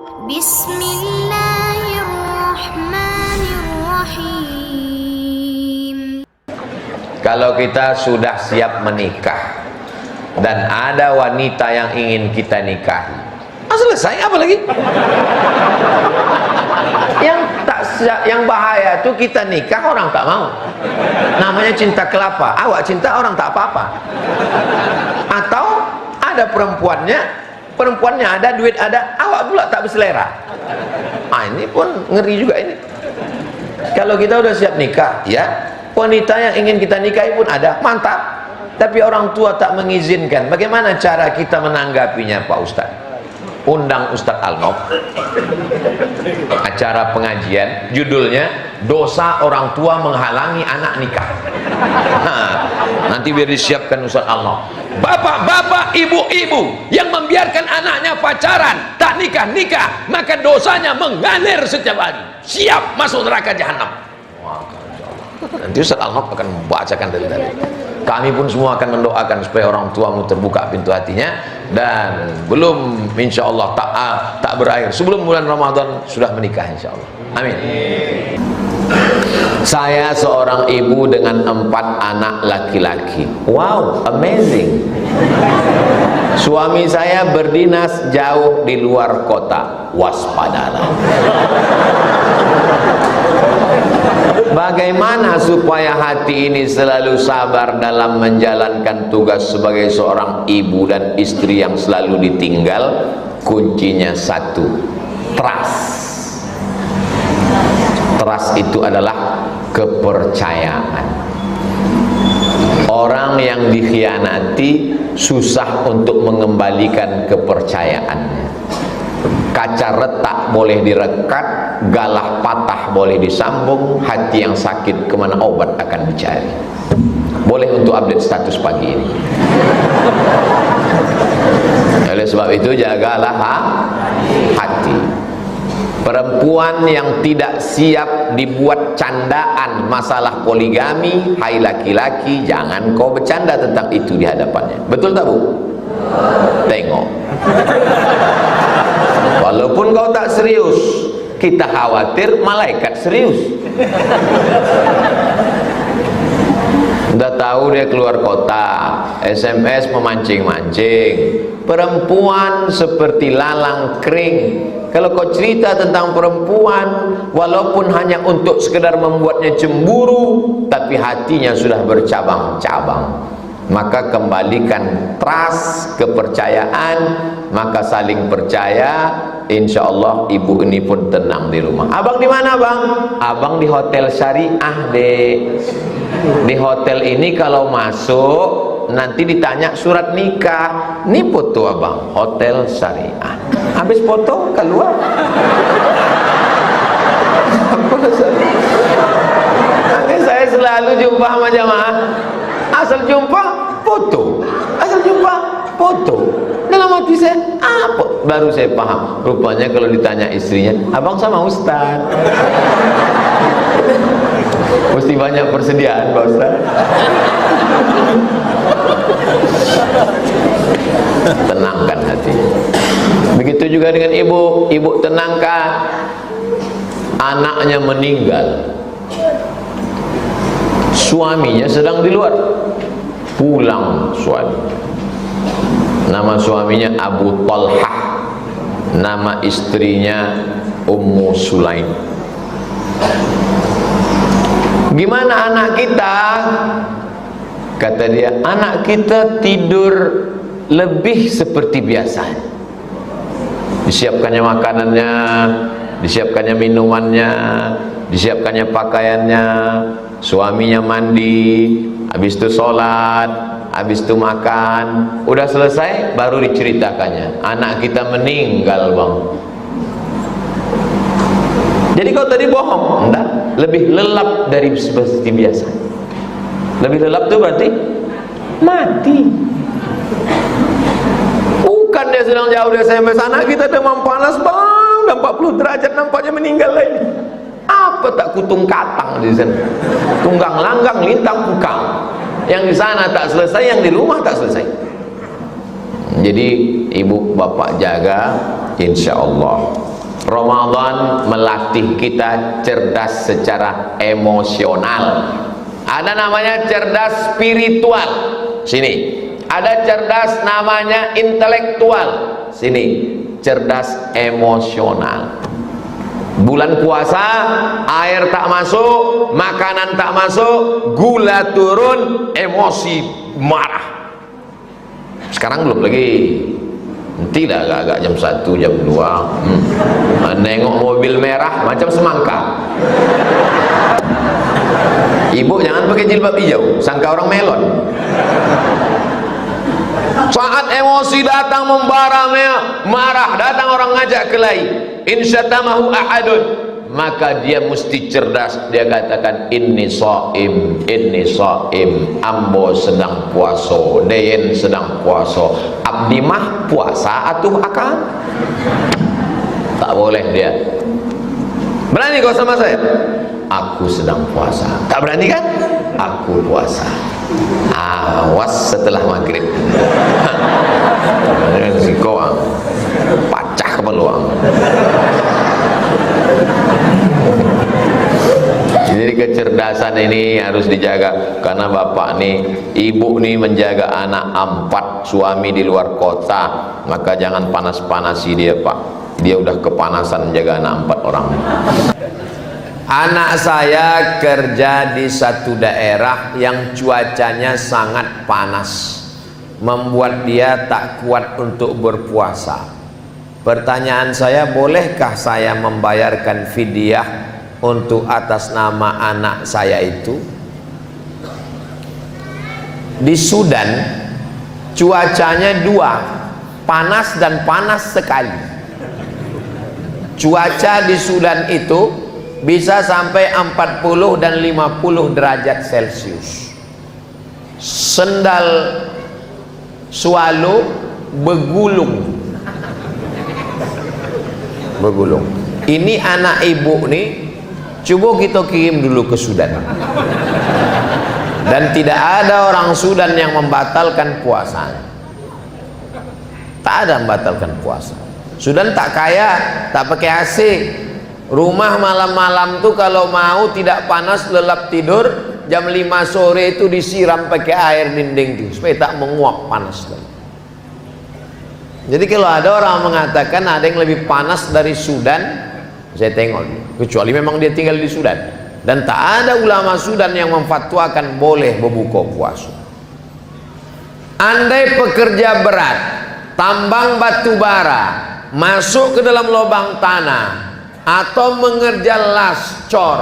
Bismillahirrahmanirrahim. Kalau kita sudah siap menikah dan ada wanita yang ingin kita nikahi, selesai apa lagi? Yang bahaya tuh kita nikah orang tak mau. Namanya cinta kelapa. Awak cinta orang tak apa-apa. Atau ada perempuannya ada, duit ada, awak pula tak berselera. Ini pun ngeri juga ini. Kalau kita udah siap nikah, ya, wanita yang ingin kita nikahi pun ada, mantap. Tapi orang tua tak mengizinkan. Bagaimana cara kita menanggapinya, Pak Ustaz? Undang Ustaz Alnof, acara pengajian, judulnya dosa orang tua menghalangi anak nikah. Nanti biar disiapkan Ustaz Alnof. Bapak-bapak, ibu-ibu yang membiarkan anaknya pacaran tak nikah-nikah, maka dosanya mengalir setiap hari, siap masuk neraka jahanam. Nanti Ustaz Alnof akan membacakan dari tadi. Kami pun semua akan mendoakan supaya orang tuamu terbuka pintu hatinya, dan belum insya Allah tak berakhir sebelum bulan Ramadan sudah menikah insya Allah. Amin. Saya seorang ibu dengan 4 anak laki-laki. Wow, amazing. Suami saya berdinas jauh di luar kota. Waspadalah. Bagaimana supaya hati ini selalu sabar dalam menjalankan tugas sebagai seorang ibu dan istri yang selalu ditinggal? Kuncinya satu, trust. Trust itu adalah kepercayaan. Orang yang dikhianati susah untuk mengembalikan kepercayaannya. Kaca retak boleh direkat, galah patah boleh disambung, hati yang sakit kemana obat akan dicari. Boleh untuk update status pagi ini. Oleh sebab itu jagalah hati. Perempuan yang tidak siap dibuat candaan masalah poligami, hai laki-laki, jangan kau bercanda tentang itu di hadapannya. Betul tak, Bu? Tengok. Walaupun kau tak serius, kita khawatir malaikat serius. Udah tahu dia keluar kota, SMS memancing-mancing. Perempuan seperti lalang kering. Kalau kau cerita tentang perempuan, walaupun hanya untuk sekedar membuatnya cemburu, tapi hatinya sudah bercabang-cabang. Maka kembalikan trust, kepercayaan, maka saling percaya. Insya Allah ibu ini pun tenang di rumah. Abang di mana, Bang? Abang di hotel syariah, Dek. Di hotel ini kalau masuk nanti ditanya surat nikah. Ini foto abang, hotel syariah. Habis foto keluar. Nanti saya selalu jumpa sama jamaah. Asal jumpa foto, asal jumpa foto. Dalam hati saya apa? Baru saya paham. Rupanya kalau ditanya istrinya, abang sama Ustaz. Mesti banyak persediaan, Pak Ustaz. Tenangkan hati. Begitu juga dengan ibu. Ibu tenangkan. Anaknya meninggal, suaminya sedang di luar. Pulang suami. Nama suaminya Abu Talhah, nama istrinya Ummu Sulaim. Gimana anak kita? Kata dia, anak kita tidur lebih seperti biasa. Disiapkannya makanannya, disiapkannya minumannya, disiapkannya pakaiannya, suaminya mandi, habis itu sholat, habis itu makan. Udah selesai baru diceritakannya, anak kita meninggal, Bang. Jadi kau tadi bohong? Enggak, lebih lelap dari seperti biasa. Lebih lelap itu berarti mati. Bukan dia sedang jauh dari SMS, anak kita demam panas, Bang, dan 40 derajat, nampaknya meninggal lagi. Apa tak kutung katang di sana? Tunggang langgang lintang pukang. Yang di sana tak selesai, yang di rumah tak selesai. Jadi ibu bapak jaga, insya Allah. Ramadan melatih kita cerdas secara emosional. Ada namanya cerdas spiritual, sini. Ada cerdas namanya intelektual, sini. Cerdas emosional. Bulan puasa, air tak masuk, makanan tak masuk, gula turun, emosi marah. Sekarang belum lagi, nanti dah agak-agak jam 1, jam 2 nengok mobil merah macam semangka. Ibu jangan pakai jilbab hijau, sangka orang melon. Saat emosi datang membara, marah, datang orang ngajak kelahi, insyatamahu ahadun, maka dia mesti cerdas. Dia katakan inni shaim, ambo sedang puasa, deyen sedang puasa, abdi mah puasa atuh akan. Tak boleh dia. Berani kau sama saya? Aku sedang puasa. Tak berani kan? Aku puasa. Awas setelah maghrib. Si kau pacah kepeluang. Jadi kecerdasan ini harus dijaga, karena bapak nih, ibu nih menjaga anak 4, suami di luar kota, maka jangan panas-panasi dia pak. Dia udah kepanasan menjaga anak 4 orang. Anak saya kerja di satu daerah yang cuacanya sangat panas, membuat dia tak kuat untuk berpuasa. Pertanyaan saya, bolehkah saya membayarkan fidyah untuk atas nama anak saya itu? Di Sudan cuacanya 2, panas dan panas sekali. Cuaca di Sudan itu bisa sampai 40 dan 50 derajat Celcius. Sendal swallow begulung. Ini anak ibu nih, coba kita kirim dulu ke Sudan. Dan tidak ada orang Sudan yang membatalkan puasa. Tak ada membatalkan puasa. Sudan tak kaya, tak pakai AC. Rumah malam-malam tuh kalau mau tidak panas, lelap tidur, jam 5 sore itu disiram pakai air dinding tuh, supaya tak menguap panas. Jadi kalau ada orang mengatakan ada yang lebih panas dari Sudan, saya tengok, kecuali memang dia tinggal di Sudan. Dan tak ada ulama Sudan yang memfatwakan boleh berbuka puasa. Andai pekerja berat, tambang batu bara, masuk ke dalam lubang tanah, atau mengerja lascor,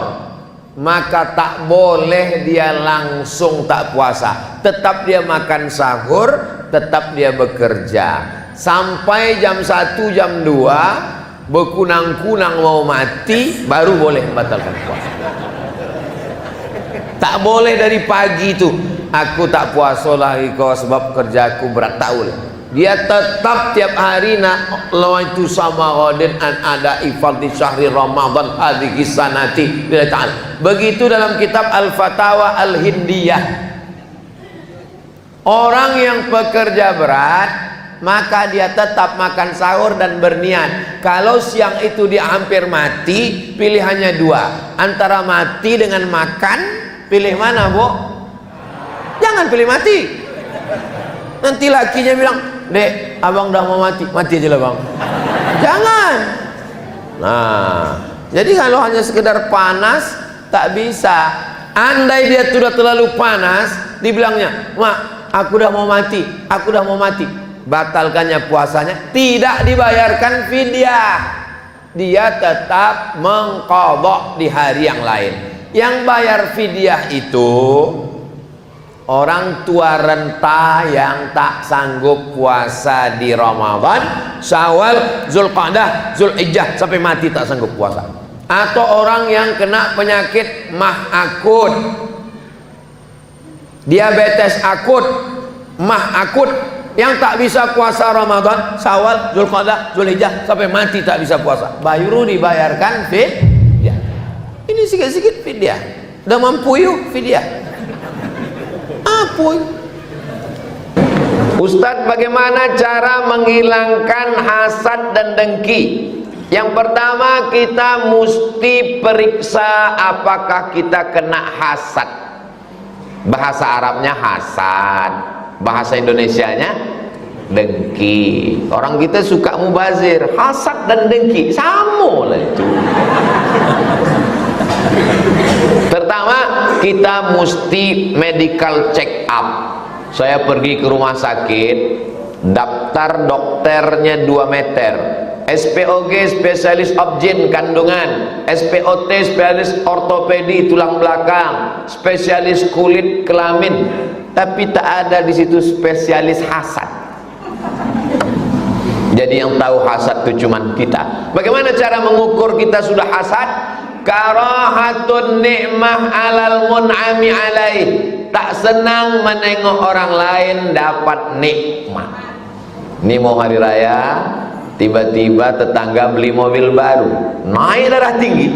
maka tak boleh dia langsung tak puasa. Tetap dia makan sahur, tetap dia bekerja sampai jam 1, jam 2 berkunang-kunang mau mati, baru boleh membatalkan puasa. Tak boleh dari pagi itu, aku tak puasa lagi kau sebab kerjaku berat, tak boleh. Dia tetap tiap hari nak lawaitu sama ghadin an ada ifad di syahri Ramadan hadhihi sanati bila ta'ala. Begitu dalam kitab Al-Fatawa Al-Hindiyah. Orang yang pekerja berat, maka dia tetap makan sahur dan berniat. Kalau siang itu dia hampir mati, pilihannya 2. Antara mati dengan makan, pilih mana, Bu? Jangan pilih mati. Nanti lakinya bilang, "Dek, abang udah mau mati." Mati aja lah bang. Jangan. Nah, jadi kalau hanya sekedar panas, tak bisa. Andai dia sudah terlalu panas, dibilangnya, "Mak, aku udah mau mati, aku udah mau mati." Batalkannya puasanya, tidak dibayarkan fidyah. Dia tetap mengqadha di hari yang lain. Yang bayar fidyah itu orang tua renta yang tak sanggup puasa di Ramadan, Syawal, Zulqa'dah, Zulhijjah sampai mati tak sanggup puasa. Atau orang yang kena penyakit mah akut, diabetes akut, mah akut, yang tak bisa puasa Ramadan, Syawal, Zulqa'dah, Zulhijjah sampai mati tak bisa puasa, baru dibayarkan fidyah. Ini sikit-sikit fidyah. Udah mampu yuk fidyah. Apa? Ustadz, bagaimana cara menghilangkan hasad dan dengki? Yang pertama, kita mesti periksa apakah kita kena hasad. Bahasa Arabnya hasad, bahasa Indonesianya dengki. Orang kita suka mubazir, hasad dan dengki sama lah itu. Pertama, kita mesti medical check up. Saya pergi ke rumah sakit, daftar dokternya 2 meter, SPOG spesialis obgyn kandungan, SPOT spesialis ortopedi tulang belakang, spesialis kulit kelamin, tapi tak ada di situ spesialis hasad. Jadi yang tahu hasad itu cuma kita. Bagaimana cara mengukur kita sudah hasad? Karahatun ni'mah alal mun'ami alaih. Tak senang menengok orang lain dapat nikmat. Ini mau hari raya, tiba-tiba tetangga beli mobil baru, naik darah tinggi,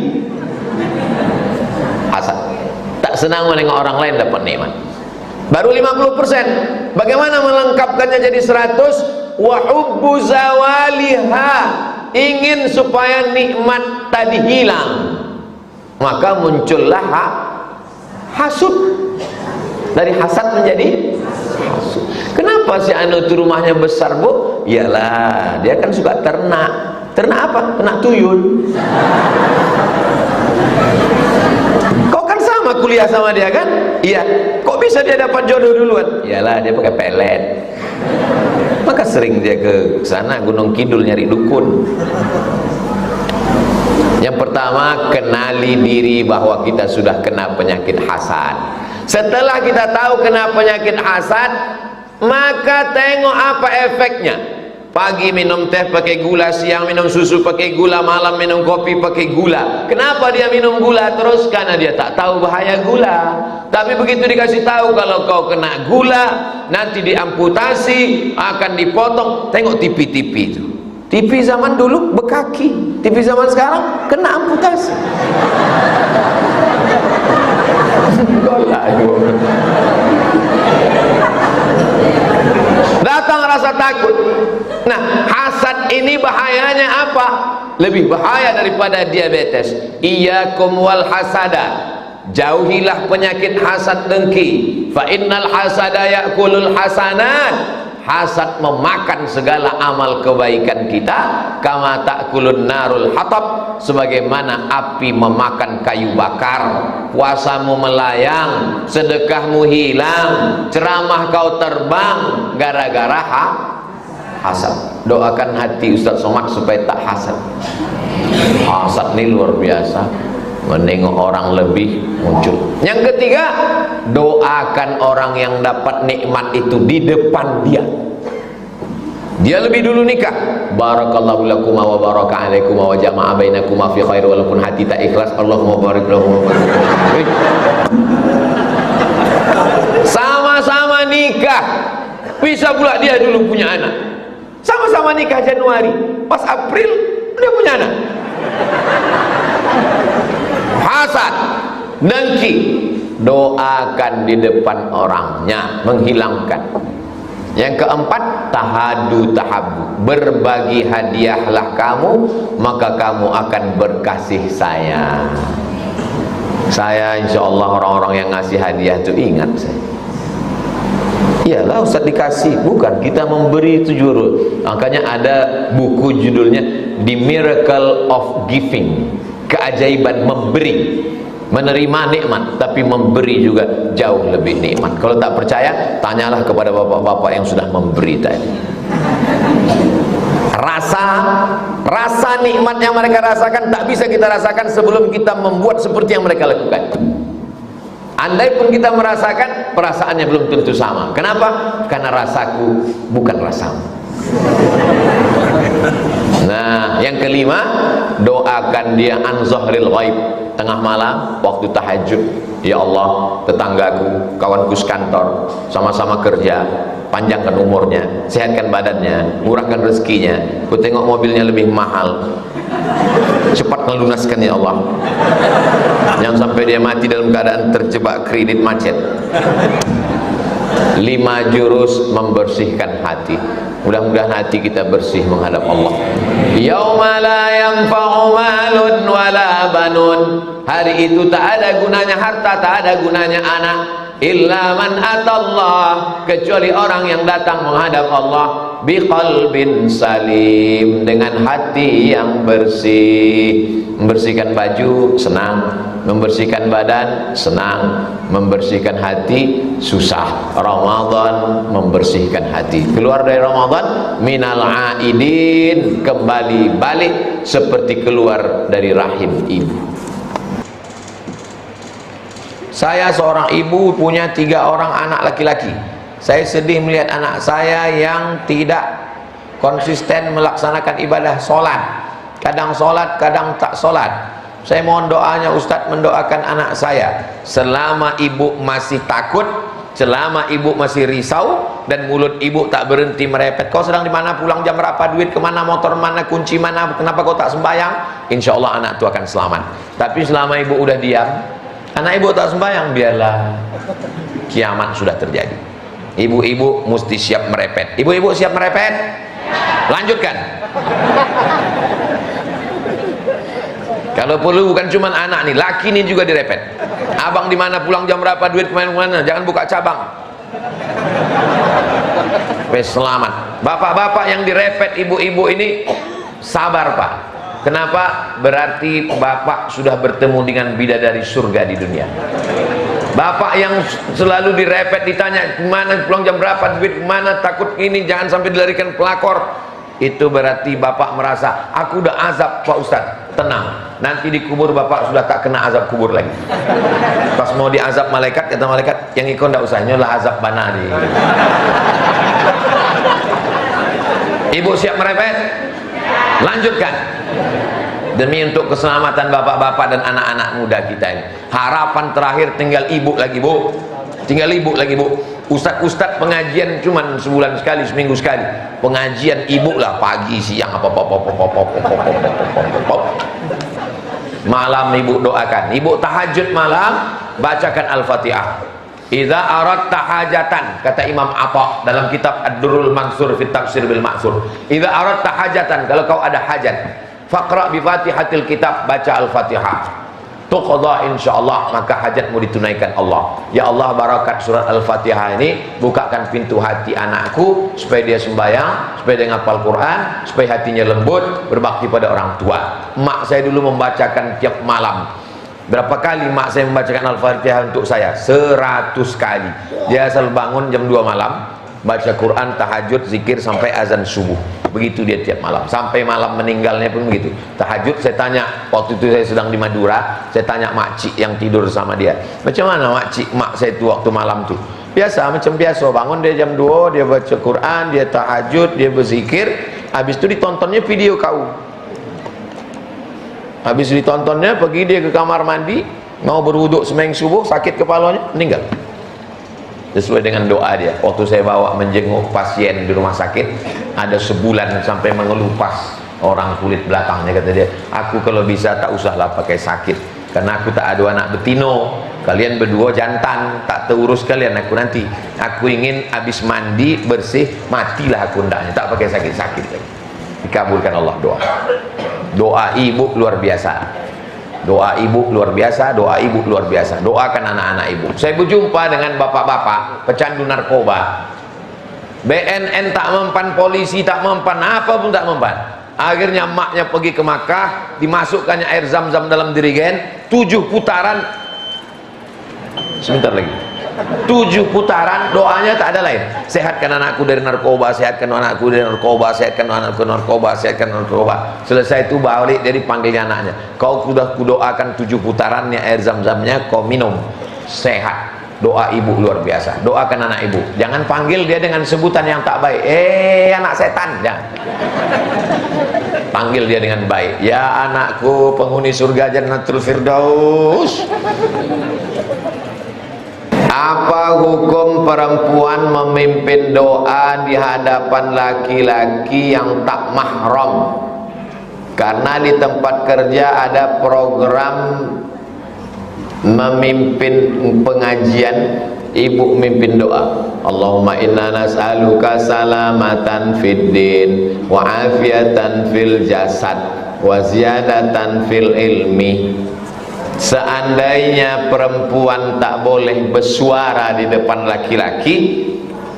hasad. Tak senang menengok orang lain dapat nikmat. Baru 50%. Bagaimana melengkapkannya jadi 100? Wa hubbu zawaliha, ingin supaya nikmat tadi hilang, maka muncullah hasud. Dari hasad menjadi hasud. Kenapa si anu itu rumahnya besar, Bu? Iyalah, dia kan suka ternak. Ternak apa? Ternak tuyul. Kau kan sama kuliah sama dia kan? Iya. Kok bisa dia dapat jodoh duluan? Iyalah, dia pakai pelet. Maka sering dia ke sana Gunung Kidul nyari dukun. Yang pertama, kenali diri bahwa kita sudah kena penyakit hasad. Setelah kita tahu kena penyakit hasad, maka tengok apa efeknya. Pagi minum teh pakai gula, siang minum susu pakai gula, malam minum kopi pakai gula. Kenapa dia minum gula terus? Karena dia tak tahu bahaya gula. Tapi begitu dikasih tahu kalau kau kena gula, nanti diamputasi, akan dipotong. Tengok TV-TV itu. TV zaman dulu bekaki, TV zaman sekarang kena amputasi. Datang rasa takut. Nah, hasad ini bahayanya apa? Lebih bahaya daripada diabetes. Iyyakum wal hasada, jauhilah penyakit hasad dengki. Fa innal hasada ya'kulul hasanat, hasad memakan segala amal kebaikan kita. Kama ta'kulun narul hatab, sebagaimana api memakan kayu bakar. Puasamu melayang, sedekahmu hilang, ceramah kau terbang gara-gara hasad. Doakan hati Ustaz Somad supaya tak hasad. Hasad ini luar biasa, menengok orang lebih muncul. Yang ketiga, doakan orang yang dapat nikmat itu di depan dia. Dia lebih dulu nikah, barakallahu lakuma wa baraka alaikuma wa jama'a bainakuma fi khair, walaupun hati tak ikhlas, Allahumma barik lahum. Sama-sama nikah, bisa pula dia dulu punya anak. Sama-sama nikah Januari, pas April dia punya anak. Hasad, dengki, doakan di depan orangnya, menghilangkan. Yang keempat, tahadu tahabu, berbagi hadiahlah kamu, maka kamu akan berkasih sayang. Saya insya Allah orang-orang yang ngasih hadiah itu ingat saya. Iyalah Ustaz dikasih, bukan, kita memberi itu juru. Makanya ada buku judulnya The Miracle of Giving, keajaiban memberi. Menerima nikmat, tapi memberi juga jauh lebih nikmat. Kalau tak percaya, tanyalah kepada bapak-bapak yang sudah memberi tadi. Rasa nikmat yang mereka rasakan tak bisa kita rasakan sebelum kita membuat seperti yang mereka lakukan. Andai pun kita merasakan, perasaannya belum tentu sama. Kenapa? Karena rasaku bukan rasamu. Nah, yang kelima, doakan dia an zahril ghaib, tengah malam waktu tahajud. Ya Allah, tetanggaku, kawanku sekantor, sama-sama kerja, panjangkan umurnya, sehatkan badannya, murahkan rezekinya. Ku tengok mobilnya lebih mahal, cepat melunaskan ya Allah. Jangan sampai dia mati dalam keadaan terjebak kredit macet. 5 jurus membersihkan hati. Mudah-mudahan hati kita bersih menghadap Allah. Yauma la yanfa'u malun wala banun. Hari itu tak ada gunanya harta, tak ada gunanya anak, illa man atallah, kecuali orang yang datang menghadap Allah biqalbin salim, dengan hati yang bersih. Membersihkan baju senang, membersihkan badan senang, membersihkan hati susah. Ramadan membersihkan hati. Keluar dari Ramadan minal aidin, kembali balik seperti keluar dari rahim ibu. Saya seorang ibu punya 3 orang anak laki-laki. Saya sedih melihat anak saya yang tidak konsisten melaksanakan ibadah sholat. Kadang sholat, kadang tak sholat. Saya mohon doanya Ustadz, mendoakan anak saya. Selama ibu masih takut, selama ibu masih risau, dan mulut ibu tak berhenti merepet, kau sedang di mana, pulang jam berapa, duit kemana, motor mana, kunci mana, kenapa kau tak sembahyang, insya Allah anak itu akan selamat. Tapi selama ibu udah diam, anak ibu tak sembahyang, biarlah, kiamat sudah terjadi. Ibu-ibu mesti siap merepet. Ibu-ibu siap merepet? Lanjutkan. Kalau perlu bukan cuma anak nih, laki nih juga direpet. Abang di mana, pulang jam berapa, duit kemana-mana, jangan buka cabang. Selamat. Bapak-bapak yang direpet ibu-ibu ini sabar Pak. Kenapa? Berarti bapak sudah bertemu dengan bidadari surga di dunia. Bapak yang selalu direpet, ditanya kemana, pulang jam berapa, duit kemana, takut ini, jangan sampai dilarikan pelakor, itu berarti bapak merasa aku udah azab Pak Ustadz. Tenang, nanti di kubur bapak sudah tak kena azab kubur lagi. Pas mau diazab malaikat, kata malaikat, yang ikut ndak usah, nyolah azab banari. Ibu siap merepet? Lanjutkan. Demi untuk keselamatan bapak-bapak dan anak-anak muda kita ini. Harapan terakhir tinggal ibu lagi Bu. Tinggal ibu lagi Bu. Ustadz pengajian cuman sebulan sekali, seminggu sekali. Pengajian ibu lah, pagi, siang, malam ibu doakan. Ibu tahajud malam, bacakan Al-Fatihah. Idza aradta hajatan, kata Imam Atha dalam kitab Ad-Durrul Mansur fi Tafsir bil Ma'thur. Idza aradta hajatan, kalau kau ada hajat, faqra bi Fatihatil kitab, baca Al-Fatihah. Tuqadha insyaallah, maka hajatmu ditunaikan Allah. Ya Allah, barakat surat Al-Fatihah ini bukakan pintu hati anakku supaya dia sembahyang, supaya dia ngapal Quran, supaya hatinya lembut, berbakti pada orang tua. Mak saya dulu membacakan tiap malam. Berapa kali mak saya membacakan Al-Fatihah untuk saya? 100 kali. Dia asal bangun jam 2 malam, baca Quran, tahajud, zikir sampai azan subuh. Begitu dia tiap malam, sampai malam meninggalnya pun begitu. Tahajud, saya tanya, waktu itu saya sedang di Madura, saya tanya makcik yang tidur sama dia, macam mana makcik mak saya itu waktu malam tuh? Biasa, macam biasa, bangun dia jam 2, dia baca Quran, dia tahajud, dia berzikir, habis itu ditontonnya video kau. Habis ditontonnya, pergi dia ke kamar mandi, mau berwuduk sembahyang subuh, sakit kepalanya, meninggal. Sesuai dengan doa dia. Waktu saya bawa menjenguk pasien di rumah sakit, ada sebulan sampai mengelupas orang kulit belakangnya, kata dia, aku kalau bisa tak usahlah pakai sakit, karena aku tak ada anak betino, kalian berdua jantan, tak terurus kalian aku nanti. Aku ingin habis mandi bersih, matilah aku ndaknya, tak pakai sakit-sakit lagi. Dikabulkan Allah doa. Doa ibu luar biasa. Doa ibu luar biasa, doa ibu luar biasa. Doakan anak-anak ibu. Saya berjumpa dengan bapak-bapak pecandu narkoba. BNN tak mempan, polisi tak mempan, apa pun tak mempan. Akhirnya emaknya pergi ke Makkah, dimasukkannya air zam-zam dalam dirigen, 7 putaran. Sebentar lagi. 7 putaran, doanya tak ada lain. Sehatkan anakku dari narkoba, sehatkan anakku dari narkoba, sehatkan anakku dari narkoba, sehatkan narkoba. Selesai itu balik, jadi panggilnya anaknya, kau sudah kudoakan 7 putarannya air zam-zamnya, kau minum, sehat. Doa ibu luar biasa. Doakan anak ibu, jangan panggil dia dengan sebutan yang tak baik, anak setan, jangan. Panggil dia dengan baik, ya anakku penghuni surga Jannatul Firdaus. Apa hukum perempuan memimpin doa di hadapan laki-laki yang tak mahram? Karena di tempat kerja ada program memimpin pengajian Ibu mimpin doa, Allahumma inna nas'aluka salamatan fid din wa afiatan fil jasad wa ziyadatan fil ilmi. Seandainya perempuan tak boleh bersuara di depan laki-laki,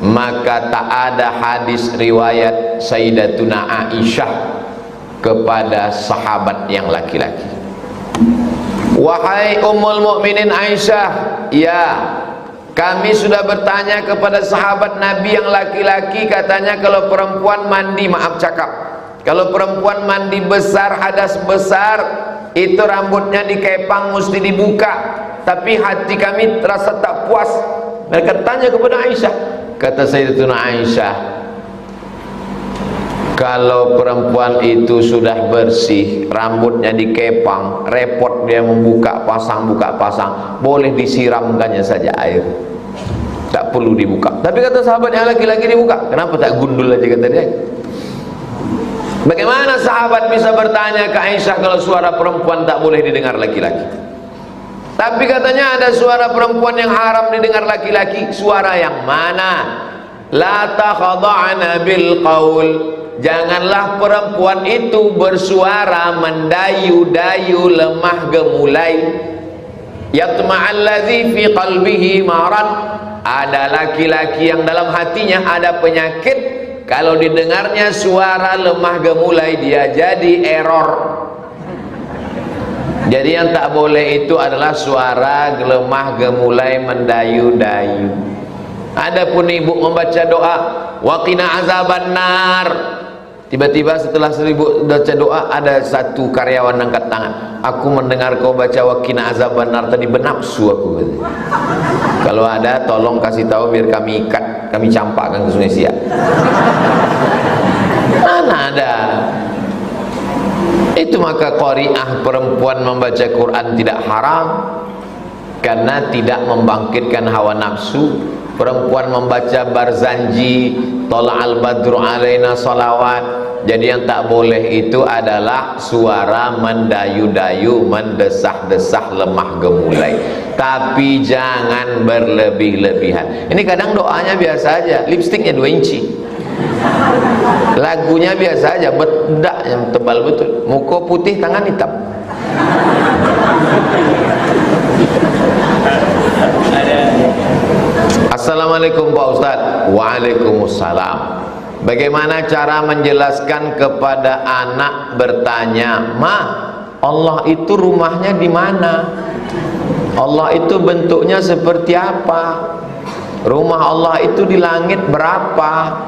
maka tak ada hadis riwayat Sayyidatuna Aisyah kepada sahabat yang laki-laki. Wahai Ummul Mukminin Aisyah, ya, kami sudah bertanya kepada sahabat Nabi yang laki-laki, katanya kalau perempuan mandi, maaf cakap, kalau perempuan mandi besar, hadas besar, itu rambutnya dikepang, mesti dibuka. Tapi hati kami terasa tak puas. Mereka tanya kepada Aisyah, kata Sayyidatuna Aisyah, kalau perempuan itu sudah bersih, rambutnya dikepang, repot dia membuka pasang, buka pasang, boleh disiramkannya saja air, tak perlu dibuka. Tapi kata sahabat yang laki-laki dibuka, kenapa tak gundul aja, kata dia. Bagaimana sahabat bisa bertanya ke Aisyah kalau suara perempuan tak boleh didengar laki-laki? Tapi katanya ada suara perempuan yang haram didengar laki-laki. Suara yang mana? La takhada'na bil qaul. Janganlah perempuan itu bersuara mendayu-dayu, lemah gemulai. Yatma'alladzi fi qalbihi marad. Ada laki-laki yang dalam hatinya ada penyakit, kalau didengarnya suara lemah gemulai dia jadi error. Jadi yang tak boleh itu adalah suara lemah gemulai mendayu-dayu. Adapun ibu membaca doa waqina azabannar, tiba-tiba setelah 1000 baca doa ada satu karyawan angkat tangan, aku mendengar kau baca waqina azabannar tadi, benapsu aku. Kalau ada tolong kasih tahu biar kami ikat, kami campakkan ke Sungai Siak. Mana ada. Itu maka qari'ah perempuan membaca Quran tidak haram karena tidak membangkitkan hawa nafsu. Perempuan membaca barzanji, tola'al badru alaina salawat. Jadi yang tak boleh itu adalah suara mendayu-dayu, mendesah-desah, lemah gemulai. Tapi jangan berlebih-lebihan. Ini kadang doanya biasa aja, lipstiknya 2 inci, lagunya biasa aja, bedak yang tebal betul, muka putih, tangan hitam. Assalamualaikum Pak Ustadz. Waalaikumsalam. Bagaimana cara menjelaskan kepada anak bertanya, Ma, Allah itu rumahnya di mana? Allah itu bentuknya seperti apa? Rumah Allah itu di langit berapa?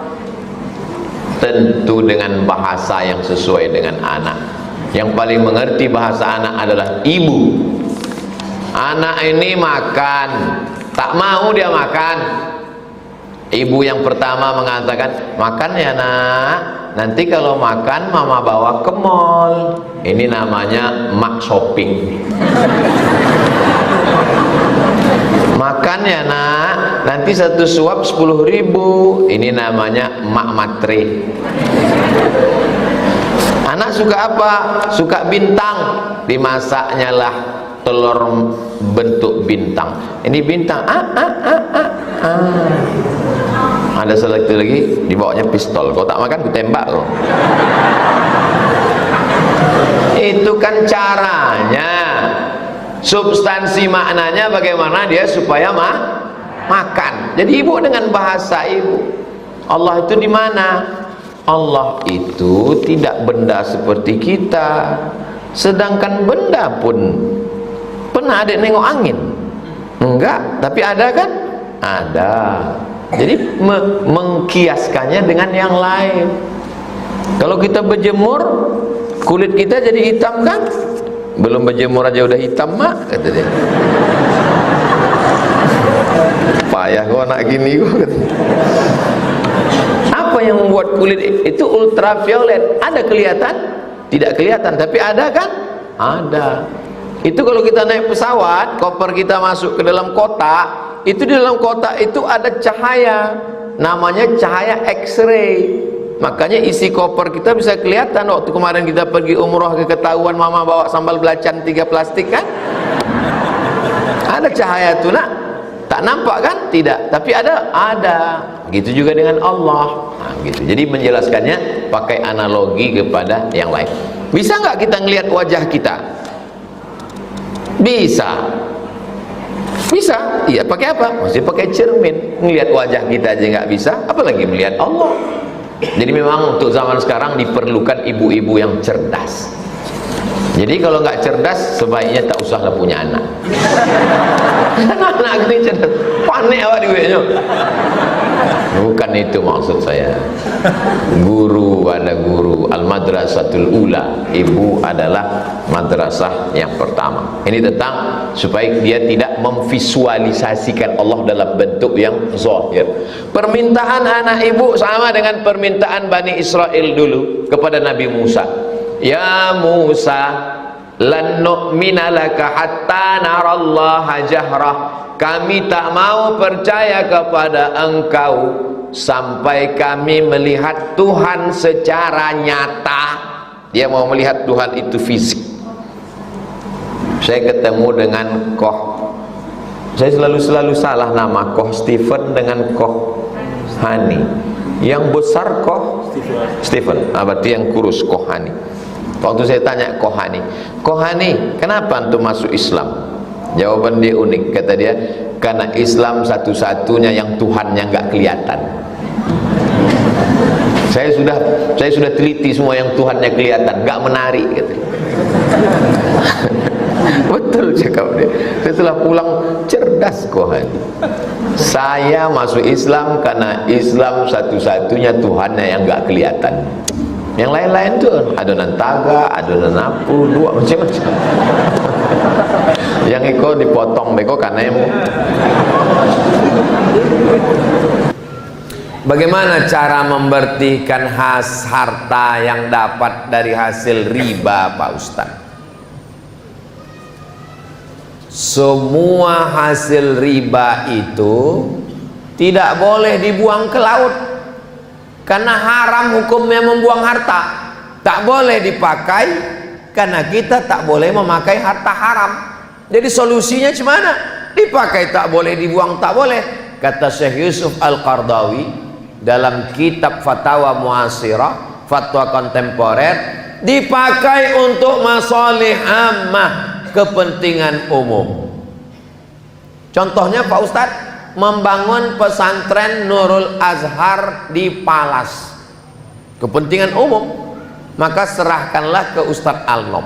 Tentu dengan bahasa yang sesuai dengan anak. Yang paling mengerti bahasa anak adalah ibu. Anak ini makan, tak mau dia makan. Ibu yang pertama mengatakan, makan ya nak, nanti kalau makan mama bawa ke mall. Ini namanya mak shopping. Makan ya nak, nanti satu suap 10.000. Ini namanya mak matre. Anak suka apa? Suka bintang. Dimasaknya lah telur bentuk bintang. Ini bintang. Ada satu lagi dibawanya pistol. Kau tak makan, ku tembak kau. Itu kan caranya. Substansi maknanya bagaimana dia supaya makan. Jadi ibu dengan bahasa ibu. Allah itu di mana? Allah itu tidak benda seperti kita. Sedangkan benda pun, pernah ada nengok angin? Enggak, tapi ada kan? Ada. Jadi mengkiaskannya dengan yang lain. Kalau kita berjemur, kulit kita jadi hitam kan? Belum berjemur aja udah hitam mak, kata dia. Payah kau anak gini kau, kata. Apa yang membuat kulit itu ultraviolet? Ada kelihatan? Tidak kelihatan, tapi ada kan? Ada. Itu kalau kita naik pesawat, koper kita masuk ke dalam kotak, itu di dalam kotak itu ada cahaya, namanya cahaya X-ray. Makanya isi koper kita bisa kelihatan. Waktu kemarin kita pergi umroh, ketahuan mama bawa sambal belacan 3 plastik kan? Ada cahaya tuh nak. Tak nampak kan? Tidak. Tapi ada. Begitu juga dengan Allah. Nah, gitu. Jadi menjelaskannya pakai analogi kepada yang lain. Bisa nggak kita ngelihat wajah kita? Bisa. Bisa. Iya, pakai apa? Mesti pakai cermin. Ngelihat wajah kita aja nggak bisa, apalagi melihat Allah. Jadi memang untuk zaman sekarang diperlukan ibu-ibu yang cerdas. Jadi kalau nggak cerdas, sebaiknya tak usahlah punya anak. Anak ini cerdas, panik awak duitnya. Bukan itu maksud saya. Guru, ada guru. Al-madrasatul ula, ibu adalah madrasah yang pertama. Ini tentang supaya dia tidak memvisualisasikan Allah dalam bentuk yang zahir. Permintaan anak ibu sama dengan permintaan Bani Israel dulu kepada Nabi Musa. Ya Musa, lan nu'mina laka hatta narallaha jahrah. Kami tak mau percaya kepada engkau sampai kami melihat Tuhan secara nyata. Dia mau melihat Tuhan itu fisik. Saya ketemu dengan Koh, saya selalu salah nama Koh Stephen dengan Koh Hani. Yang besar Koh Stephen, berarti yang kurus Koh Hani. Waktu saya tanya Koh Hani, kenapa antum masuk Islam? Jawaban dia unik, kata dia, karena Islam satu-satunya yang Tuhannya nggak kelihatan. Saya sudah teliti semua yang Tuhannya kelihatan, nggak menarik, kata dia. Betul cakap dia. Setelah pulang cerdas Koh Hani. Saya masuk Islam karena Islam satu-satunya Tuhannya yang nggak kelihatan. Yang lain-lain tuh adonan taga, adonan apu, dua macam-macam. Yang iko dipotong beko karena emu. Bagaimana cara membersihkan harta yang dapat dari hasil riba, Pak Ustaz? Semua hasil riba itu tidak boleh dibuang ke laut. Karena haram hukumnya membuang harta. Tak boleh dipakai karena kita tak boleh memakai harta haram. Jadi solusinya gimana? Dipakai tak boleh, dibuang tak boleh. Kata Syekh Yusuf Al-Qardawi dalam kitab Fatwa Muasirah, fatwa kontemporer, dipakai untuk masalih ammah, kepentingan umum. Contohnya Pak Ustadz, membangun pesantren Nurul Azhar di Palas, kepentingan umum, maka serahkanlah ke Ustadz Al-Nob.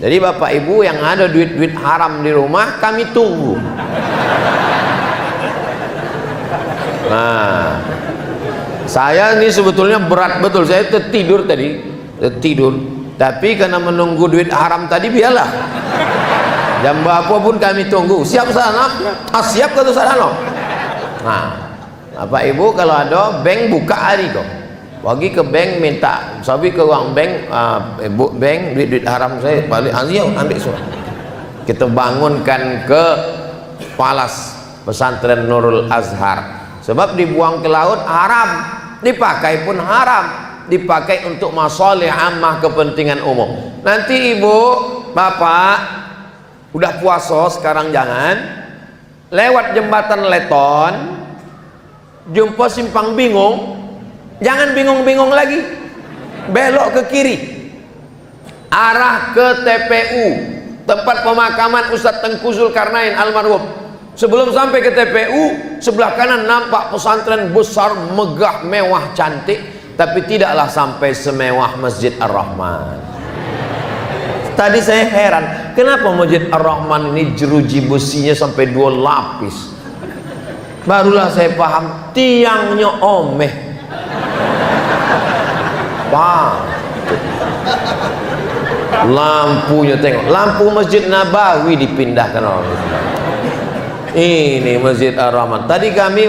Jadi bapak ibu yang ada duit-duit haram di rumah, kami tunggu. Nah, saya ini sebetulnya berat betul, saya tertidur tadi, tapi karena menunggu duit haram tadi, biarlah jam berapa pun kami tunggu. Siap sana? Siap ke Ustadz Al-Nob. Nah, bapak ibu kalau ada bank buka hari kok, pergi ke bank minta, sabi ke uang bank, bank duit haram saya balik, ambil surat. Kita bangunkan ke Palas pesantren Nurul Azhar. Sebab dibuang ke laut haram, dipakai pun haram, dipakai untuk masalih ammah, kepentingan umum. Nanti ibu bapak udah puasa sekarang, jangan lewat jembatan Leton, jumpa simpang bingung, jangan bingung-bingung lagi, belok ke kiri, arah ke TPU, tempat pemakaman Ustadz Tengku Zulkarnain almarhum. Sebelum sampai ke TPU, sebelah kanan nampak pesantren besar, megah, mewah, cantik, tapi tidaklah sampai semewah Masjid Ar-Rahman. Tadi saya heran, kenapa Masjid Ar-Rahman ini jeruji besinya sampai 2 lapis? Barulah saya paham, tiangnya omeh. Wah, lampunya tengok, lampu Masjid Nabawi dipindahkan orang. Ini Masjid Ar-Rahman. Tadi kami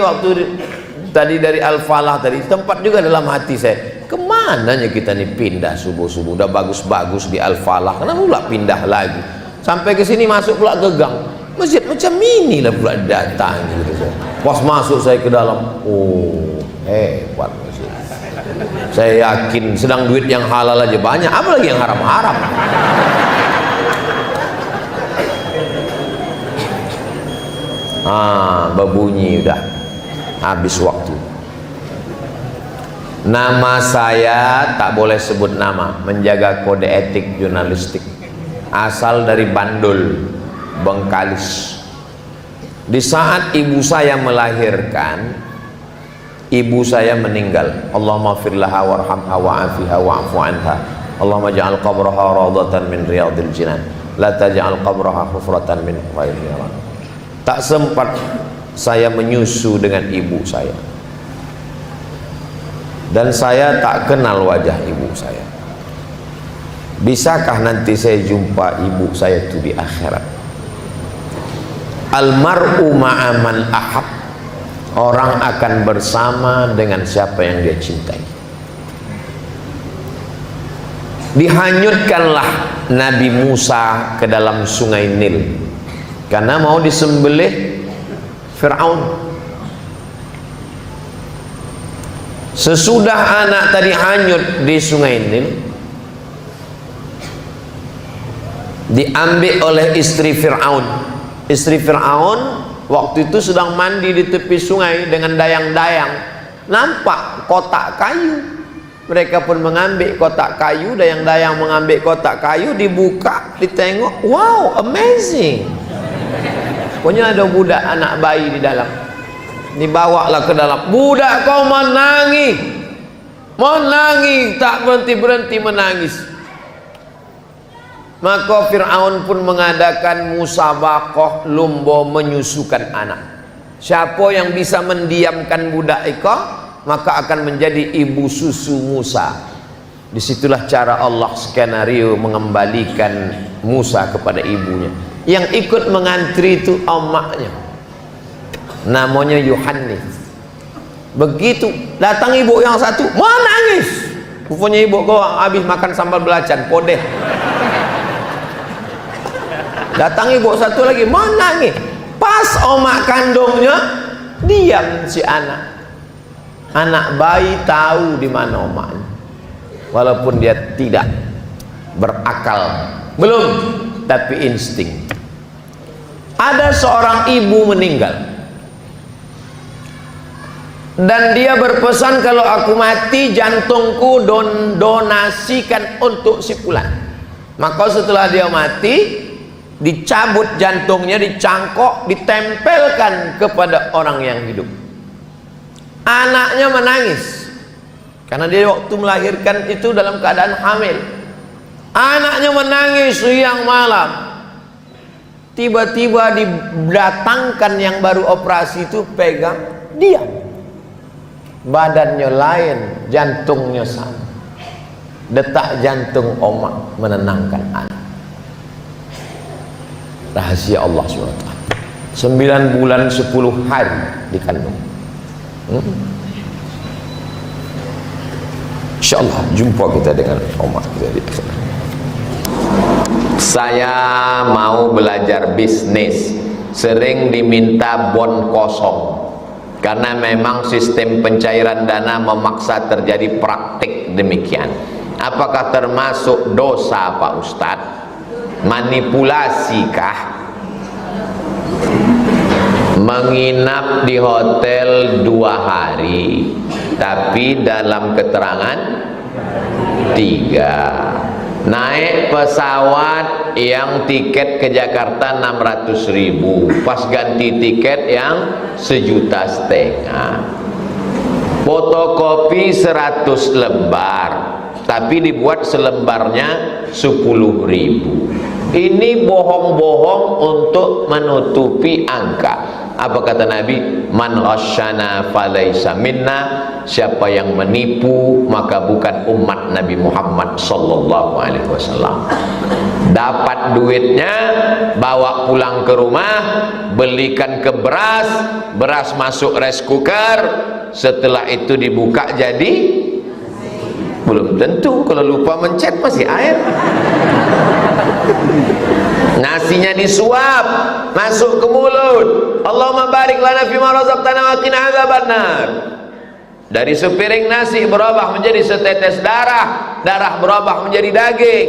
tadi dari Al-Falah tadi, tempat juga dalam hati saya, kemananya kita nih pindah subuh-subuh, udah bagus-bagus di Al-Falah, kenapa pula pindah lagi? Sampai ke sini masuk pula ke gang, masjid macam ini lah pula datang gitu. Pas masuk saya ke dalam, oh hebat masjid. Saya yakin sedang duit yang halal aja banyak, apalagi yang haram-haram. berbunyi, udah habis waktu. Nama saya tak boleh sebut nama, menjaga kode etik jurnalistik. Asal dari Bandul, Bengkalis. Di saat ibu saya melahirkan, ibu saya meninggal. Allahumma fir laha warhamha wa'afiha wa'fu anha. Allahumma ja'al qabraha rawdatan min riyadil jinan. La taj'al qabraha hufratan min hufratil niran. Tak sempat saya menyusu dengan ibu saya. Dan saya tak kenal wajah ibu saya. Bisakah nanti saya jumpa ibu saya itu di akhirat? Almar'u ma'aman ahab. Orang akan bersama dengan siapa yang dia cintai. Dihanyutkanlah Nabi Musa ke dalam sungai Nil karena mau disembelih Fir'aun. Sesudah anak tadi hanyut di sungai Nil, diambil oleh istri Fir'aun. Istri Fir'aun waktu itu sedang mandi di tepi sungai dengan dayang-dayang. Nampak kotak kayu. Mereka pun mengambil kotak kayu, dayang-dayang mengambil kotak kayu, dibuka, ditengok, wow, amazing. Pokoknya ada budak anak bayi di dalam. Dibawalah ke dalam. Budak kau menangis, menangis, tak berhenti-berhenti menangis. Maka Fir'aun pun mengadakan musabaqah lomba menyusukan anak. Siapa yang bisa mendiamkan budak itu, maka akan menjadi ibu susu Musa. Disitulah cara Allah skenario mengembalikan Musa kepada ibunya. Yang ikut mengantri itu omaknya, namanya Yohanes. Begitu datang ibu yang satu, menangis. Rupanya ibu kau habis makan sambal belacan podeh. Datang ibu satu lagi, menangis. Pas omak kandungnya, diam si anak. Anak bayi tahu di mana omaknya, walaupun dia tidak berakal, belum, tapi insting. Ada seorang ibu meninggal dan dia berpesan, kalau aku mati jantungku donasikan untuk si fulan. Maka setelah dia mati, dicabut jantungnya, dicangkok, ditempelkan kepada orang yang hidup. Anaknya menangis karena dia waktu melahirkan itu dalam keadaan hamil. Anaknya menangis siang malam. Tiba-tiba didatangkan yang baru operasi itu, pegang, diam. Badannya lain, jantungnya sama. Detak jantung omak menenangkan anak. Rahasia Allah SWT. 9 bulan 10 hari dikandung. InsyaAllah jumpa kita dengan omak kita di akhirat. Saya mau belajar bisnis, sering diminta bon kosong karena memang sistem pencairan dana memaksa terjadi praktik demikian. Apakah termasuk dosa Pak Ustadz? Manipulasikah? Menginap di hotel 2 hari tapi dalam keterangan 3. Naik pesawat yang tiket ke Jakarta 600.000, pas ganti tiket yang 1,5 juta. Fotokopi 100 lembar tapi dibuat selembarnya 10.000. Ini bohong-bohong untuk menutupi angka. Apa kata Nabi? Man ghasyana falaysa minna. Siapa yang menipu maka bukan umat Nabi Muhammad sallallahu alaihi wasallam. Dapat duitnya, bawa pulang ke rumah, belikan ke beras, beras masuk rice cooker, setelah itu dibuka jadi belum tentu, kalau lupa mencet masih air. Nasinya disuap, masuk ke mulut. Allahumma barik lana fima razaqtana wa qina adzabannar. Dari sepiring nasi berubah menjadi setetes darah, darah berubah menjadi daging.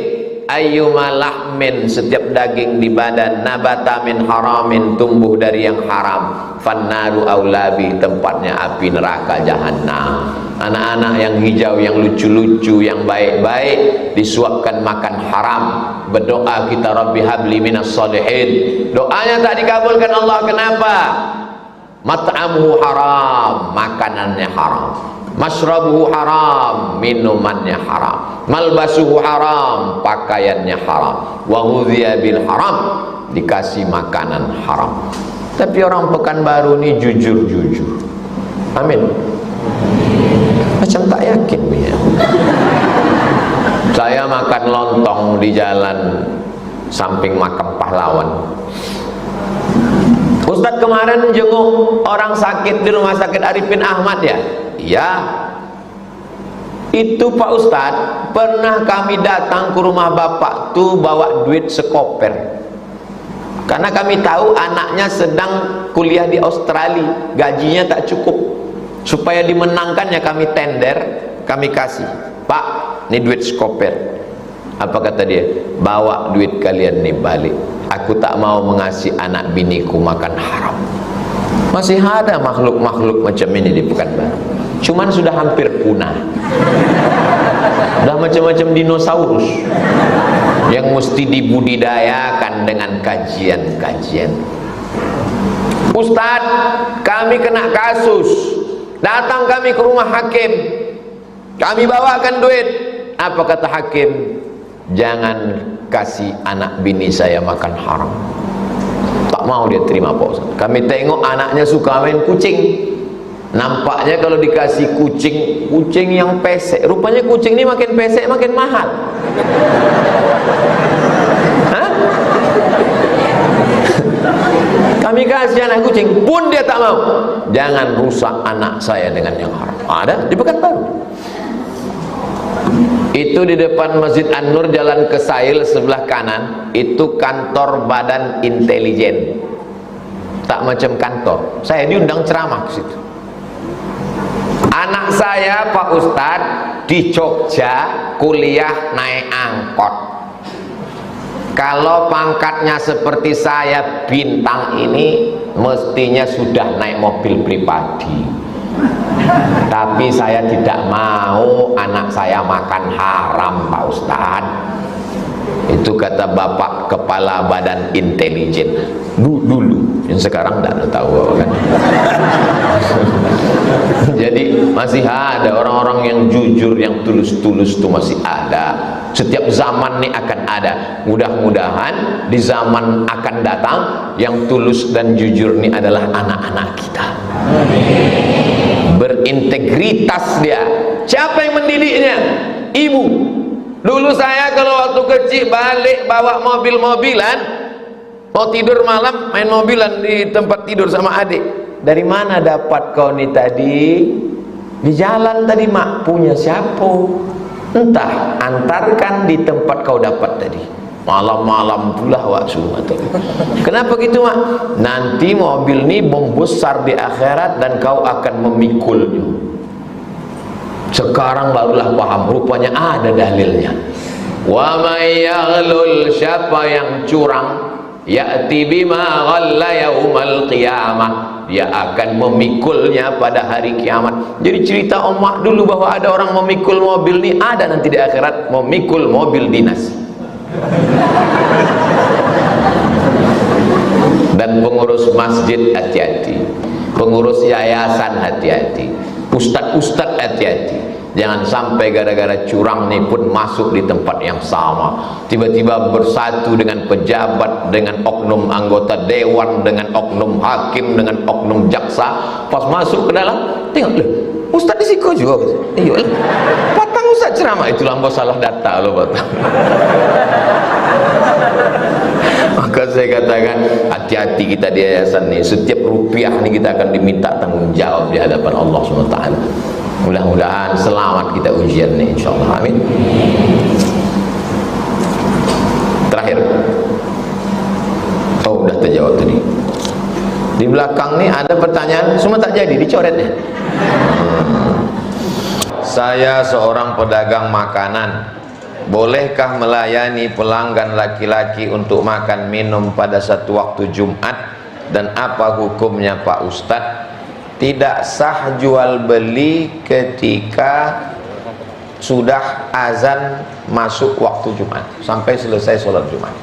ayyuma lahmin, setiap daging di badan, nabata min haramin, tumbuh dari yang haram, fannaru aulabi, tempatnya api neraka jahanam. Anak-anak yang hijau, yang lucu-lucu, yang baik-baik disuapkan makan haram. Berdoa kita, Rabbi habli minas shalihin, doanya tak dikabulkan Allah. Kenapa? Mat'amuhu haram, makanannya haram. Mashrabuhu haram, minumannya haram. Malbasuhu haram, pakaiannya haram. Wa ghudhiya bil haram, dikasih makanan haram. Tapi orang Pekanbaru ini jujur-jujur. Amin. Macam tak yakin ya. Saya makan lontong di jalan samping makam pahlawan. Ustadz kemarin jenguk orang sakit di rumah sakit Arifin Ahmad ya. Iya. Itu Pak Ustadz, pernah kami datang ke rumah bapak tuh bawa duit sekoper. Karena kami tahu anaknya sedang kuliah di Australia, gajinya tak cukup. Supaya dimenangkannya kami tender, kami kasih. Pak, ini duit sekoper. Apa kata dia? Bawa duit kalian nih balik. Aku tak mau mengasih anak biniku makan haram. Masih ada makhluk-makhluk macam ini di Pekanbaru. Cuman sudah hampir punah. Sudah macam-macam dinosaurus yang mesti dibudidayakan dengan kajian-kajian. Ustadz, kami kena kasus. Datang kami ke rumah hakim, kami bawakan duit. Apa kata hakim? Jangan kasih anak bini saya makan haram. Tak mau dia terima Pak Ustaz. Kami tengok anaknya suka main kucing. Nampaknya kalau dikasih kucing yang pesek, rupanya kucing ini makin pesek makin mahal. Hah? Kami kasih anak kucing pun dia tak mau. Jangan rusak anak saya dengan yang haram. Ada di Pekanbaru. Itu di depan Masjid An-Nur, Jalan Kesail sebelah kanan, itu kantor Badan Intelijen. Tak macam kantor. Saya diundang ceramah ke situ. Anak saya Pak Ustadz di Jogja kuliah naik angkot. Kalau pangkatnya seperti saya bintang ini, mestinya sudah naik mobil pribadi. Tapi saya tidak mau anak saya makan haram Pak Ustadz. Itu kata Bapak Kepala Badan Intelijen dulu, yang sekarang tidak tahu kan. Jadi masih ada orang-orang yang jujur, yang tulus-tulus itu masih ada. Setiap zaman ini akan ada. Mudah-mudahan di zaman akan datang yang tulus dan jujur ini adalah anak-anak kita. Berintegritas dia. Siapa yang mendidiknya? Ibu. Dulu saya kalau waktu kecil balik bawa mobil-mobilan, mau tidur malam main mobilan di tempat tidur sama adik. Dari mana dapat kau ni tadi? Di jalan tadi mak, punya siapa? Entah, antarkan di tempat kau dapat tadi. Malam-malam pula wak suruh. Kenapa gitu mak? Nanti mobil ni membesar di akhirat dan kau akan memikulnya. Sekarang barulah paham, rupanya ada dalilnya. Wa may yaghlul, siapa yang curang, ya'ti bima ghalla yaumal qiyamah, dia akan memikulnya pada hari kiamat. Jadi cerita Mak dulu bahwa ada orang memikul mobil ni, ada nanti di akhirat memikul mobil dinas. Dan pengurus masjid hati-hati, pengurus yayasan hati-hati, ustadz-ustadz hati-hati. Jangan sampai gara-gara curang nih pun masuk di tempat yang sama, tiba-tiba bersatu dengan pejabat, dengan oknum anggota dewan, dengan oknum hakim, dengan oknum jaksa. Pas masuk ke dalam, tengok loh, ustadz di situ juga. Iya lah, patang ustadz ceramah, itulah salah data loh patang. Maka saya katakan hati-hati kita di yayasan ini. Setiap rupiah ini kita akan diminta tanggung jawab di hadapan Allah SWT. Mudah-mudahan selamat kita ujian ini, insyaallah. Amin. Terakhir, udah terjawab tadi. Di belakang nih ada pertanyaan, semua tak jadi, dicoret ya. Saya seorang pedagang makanan bolehkah melayani pelanggan laki-laki untuk makan minum pada satu waktu Jumat, dan apa hukumnya Pak Ustadz? Tidak sah jual beli ketika sudah azan masuk waktu Jumat sampai selesai sholat Jumat.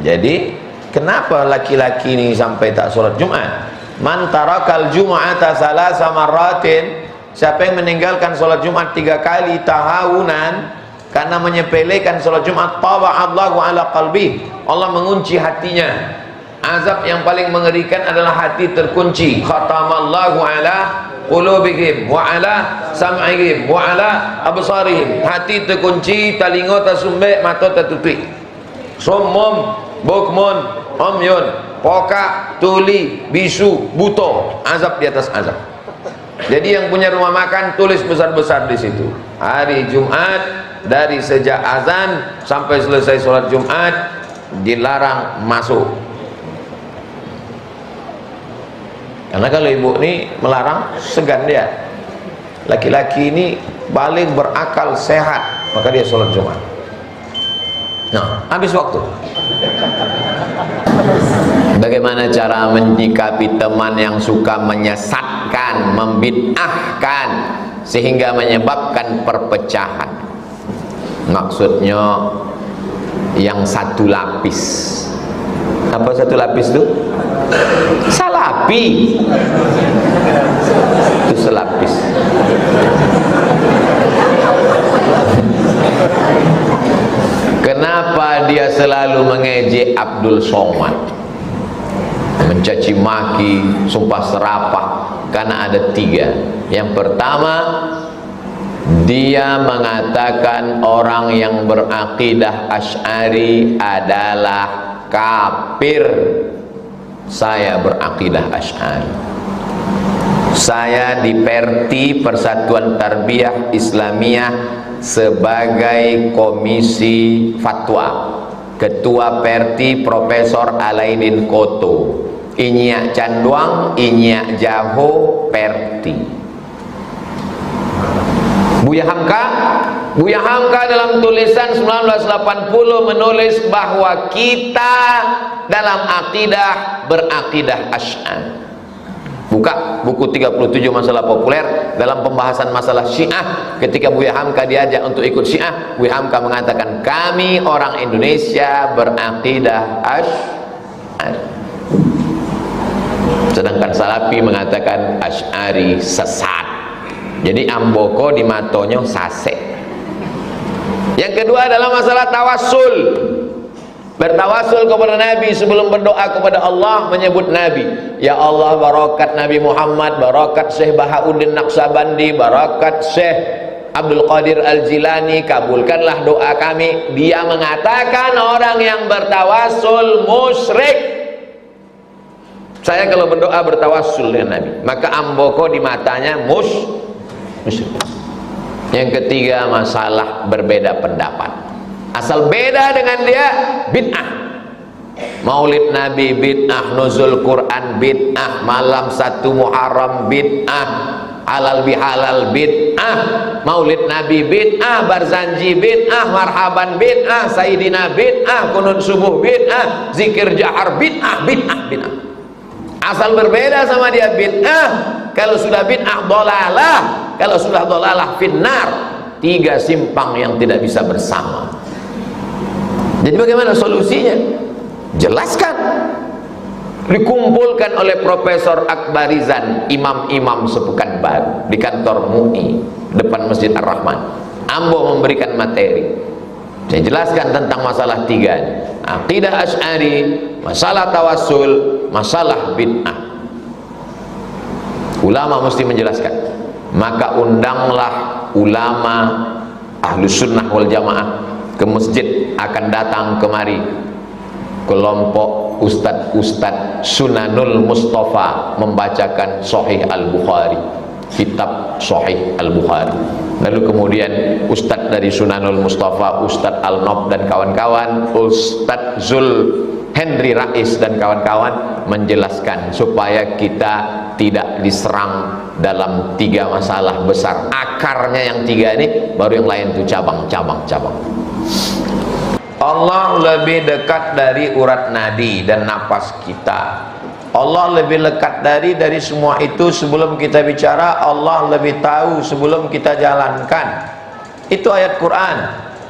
Jadi kenapa laki-laki ini sampai tak sholat Jumat? Man tarakal jum'ata salasa marratin, siapa yang meninggalkan sholat Jumat 3 kali tahawunan karena menyepelekan sholat Jumat, taba'allahu ala qalbi, Allah mengunci hatinya. Azab yang paling mengerikan adalah hati terkunci. Khatamallahu ala qulubihim wa ala sam'ihim wa ala absarihim. Hati terkunci, telinga tersumbat, mata tertutup. Summum bukmun umyun, pokak, tuli, bisu, buta. Azab di atas azab. Jadi yang punya rumah makan tulis besar-besar di situ, hari Jumat dari sejak azan sampai selesai sholat Jumat dilarang masuk. Karena kalau ibu ini melarang, segan dia. Laki-laki ini balik berakal sehat, maka dia sholat Jumat. Nah, habis waktu. Bagaimana cara menyikapi teman yang suka menyesatkan, membid'ahkan sehingga menyebabkan perpecahan? Maksudnya yang satu lapis. Apa satu lapis itu? Salapi. Itu selapis. Kenapa dia selalu mengejek Abdul Somad, mencaci maki, sumpah serapah? Karena ada 3. Yang pertama, dia mengatakan orang yang berakidah Asy'ari adalah kafir. Saya berakidah Asy'ari. Saya di Perti, Persatuan Tarbiyah Islamiyah, sebagai komisi fatwa. Ketua Perti Profesor Alaidin Koto, Inyak Canduang, Inyak Jaho, Perti. Buya Hamka dalam tulisan 1980 menulis bahwa kita dalam akidah berakidah Asy'ari. Buka buku 37 masalah populer dalam pembahasan masalah Syiah. Ketika Buya Hamka diajak untuk ikut Syiah, Buya Hamka mengatakan kami orang Indonesia berakidah Asy'ari. Sedangkan Salafi mengatakan Asy'ari sesat. Jadi amboko di matonyo sase. Yang kedua adalah masalah tawassul. Bertawassul kepada Nabi sebelum berdoa kepada Allah, menyebut Nabi. Ya Allah, barakat Nabi Muhammad, barakat Syekh Bahauddin Naqsabandi, barakat Syekh Abdul Qadir Al-Jilani, kabulkanlah doa kami. Dia mengatakan orang yang bertawassul musyrik. Saya kalau berdoa bertawassul dengan Nabi, maka amboko di matanya musyrik. Yang ketiga, masalah berbeda pendapat. Asal beda dengan dia, bid'ah. Maulid Nabi bid'ah, nuzul Quran bid'ah, malam 1 Muharram bid'ah, halal bihalal bid'ah, Maulid Nabi bid'ah, barzanji bid'ah, marhaban bid'ah, sayyidina bid'ah, kunut subuh bid'ah, zikir jahar bid'ah. Asal berbeda sama dia bid'ah. Kalau sudah bid'ah dolalah, kalau sudah dolalah finnar. 3 simpang yang tidak bisa bersama. Jadi bagaimana solusinya? Jelaskan. Dikumpulkan oleh Profesor Akbarizan, imam-imam sepekan baru di kantor MUI depan Masjid Ar-Rahman. Ambo memberikan materi. Saya jelaskan tentang masalah 3, akidah Asy'ari, masalah tawassul, masalah bid'ah. Ulama mesti menjelaskan. Maka undanglah ulama Ahlus Sunnah wal Jamaah ke masjid, akan datang kemari kelompok ustadz Sunanul Mustafa membacakan Sahih Al-Bukhari, kitab Sahih Al-Bukhari. Lalu kemudian ustadz dari Sunanul Mustafa, Ustadz Al-Nob dan kawan-kawan, Ustadz Zul Henry Rais dan kawan-kawan menjelaskan supaya kita tidak diserang dalam 3 masalah besar. Akarnya yang 3 ini, baru yang lain itu cabang-cabang. Allah lebih dekat dari urat nadi dan napas kita. Allah lebih dekat dari semua itu. Sebelum kita bicara, Allah lebih tahu sebelum kita jalankan. Itu ayat Quran.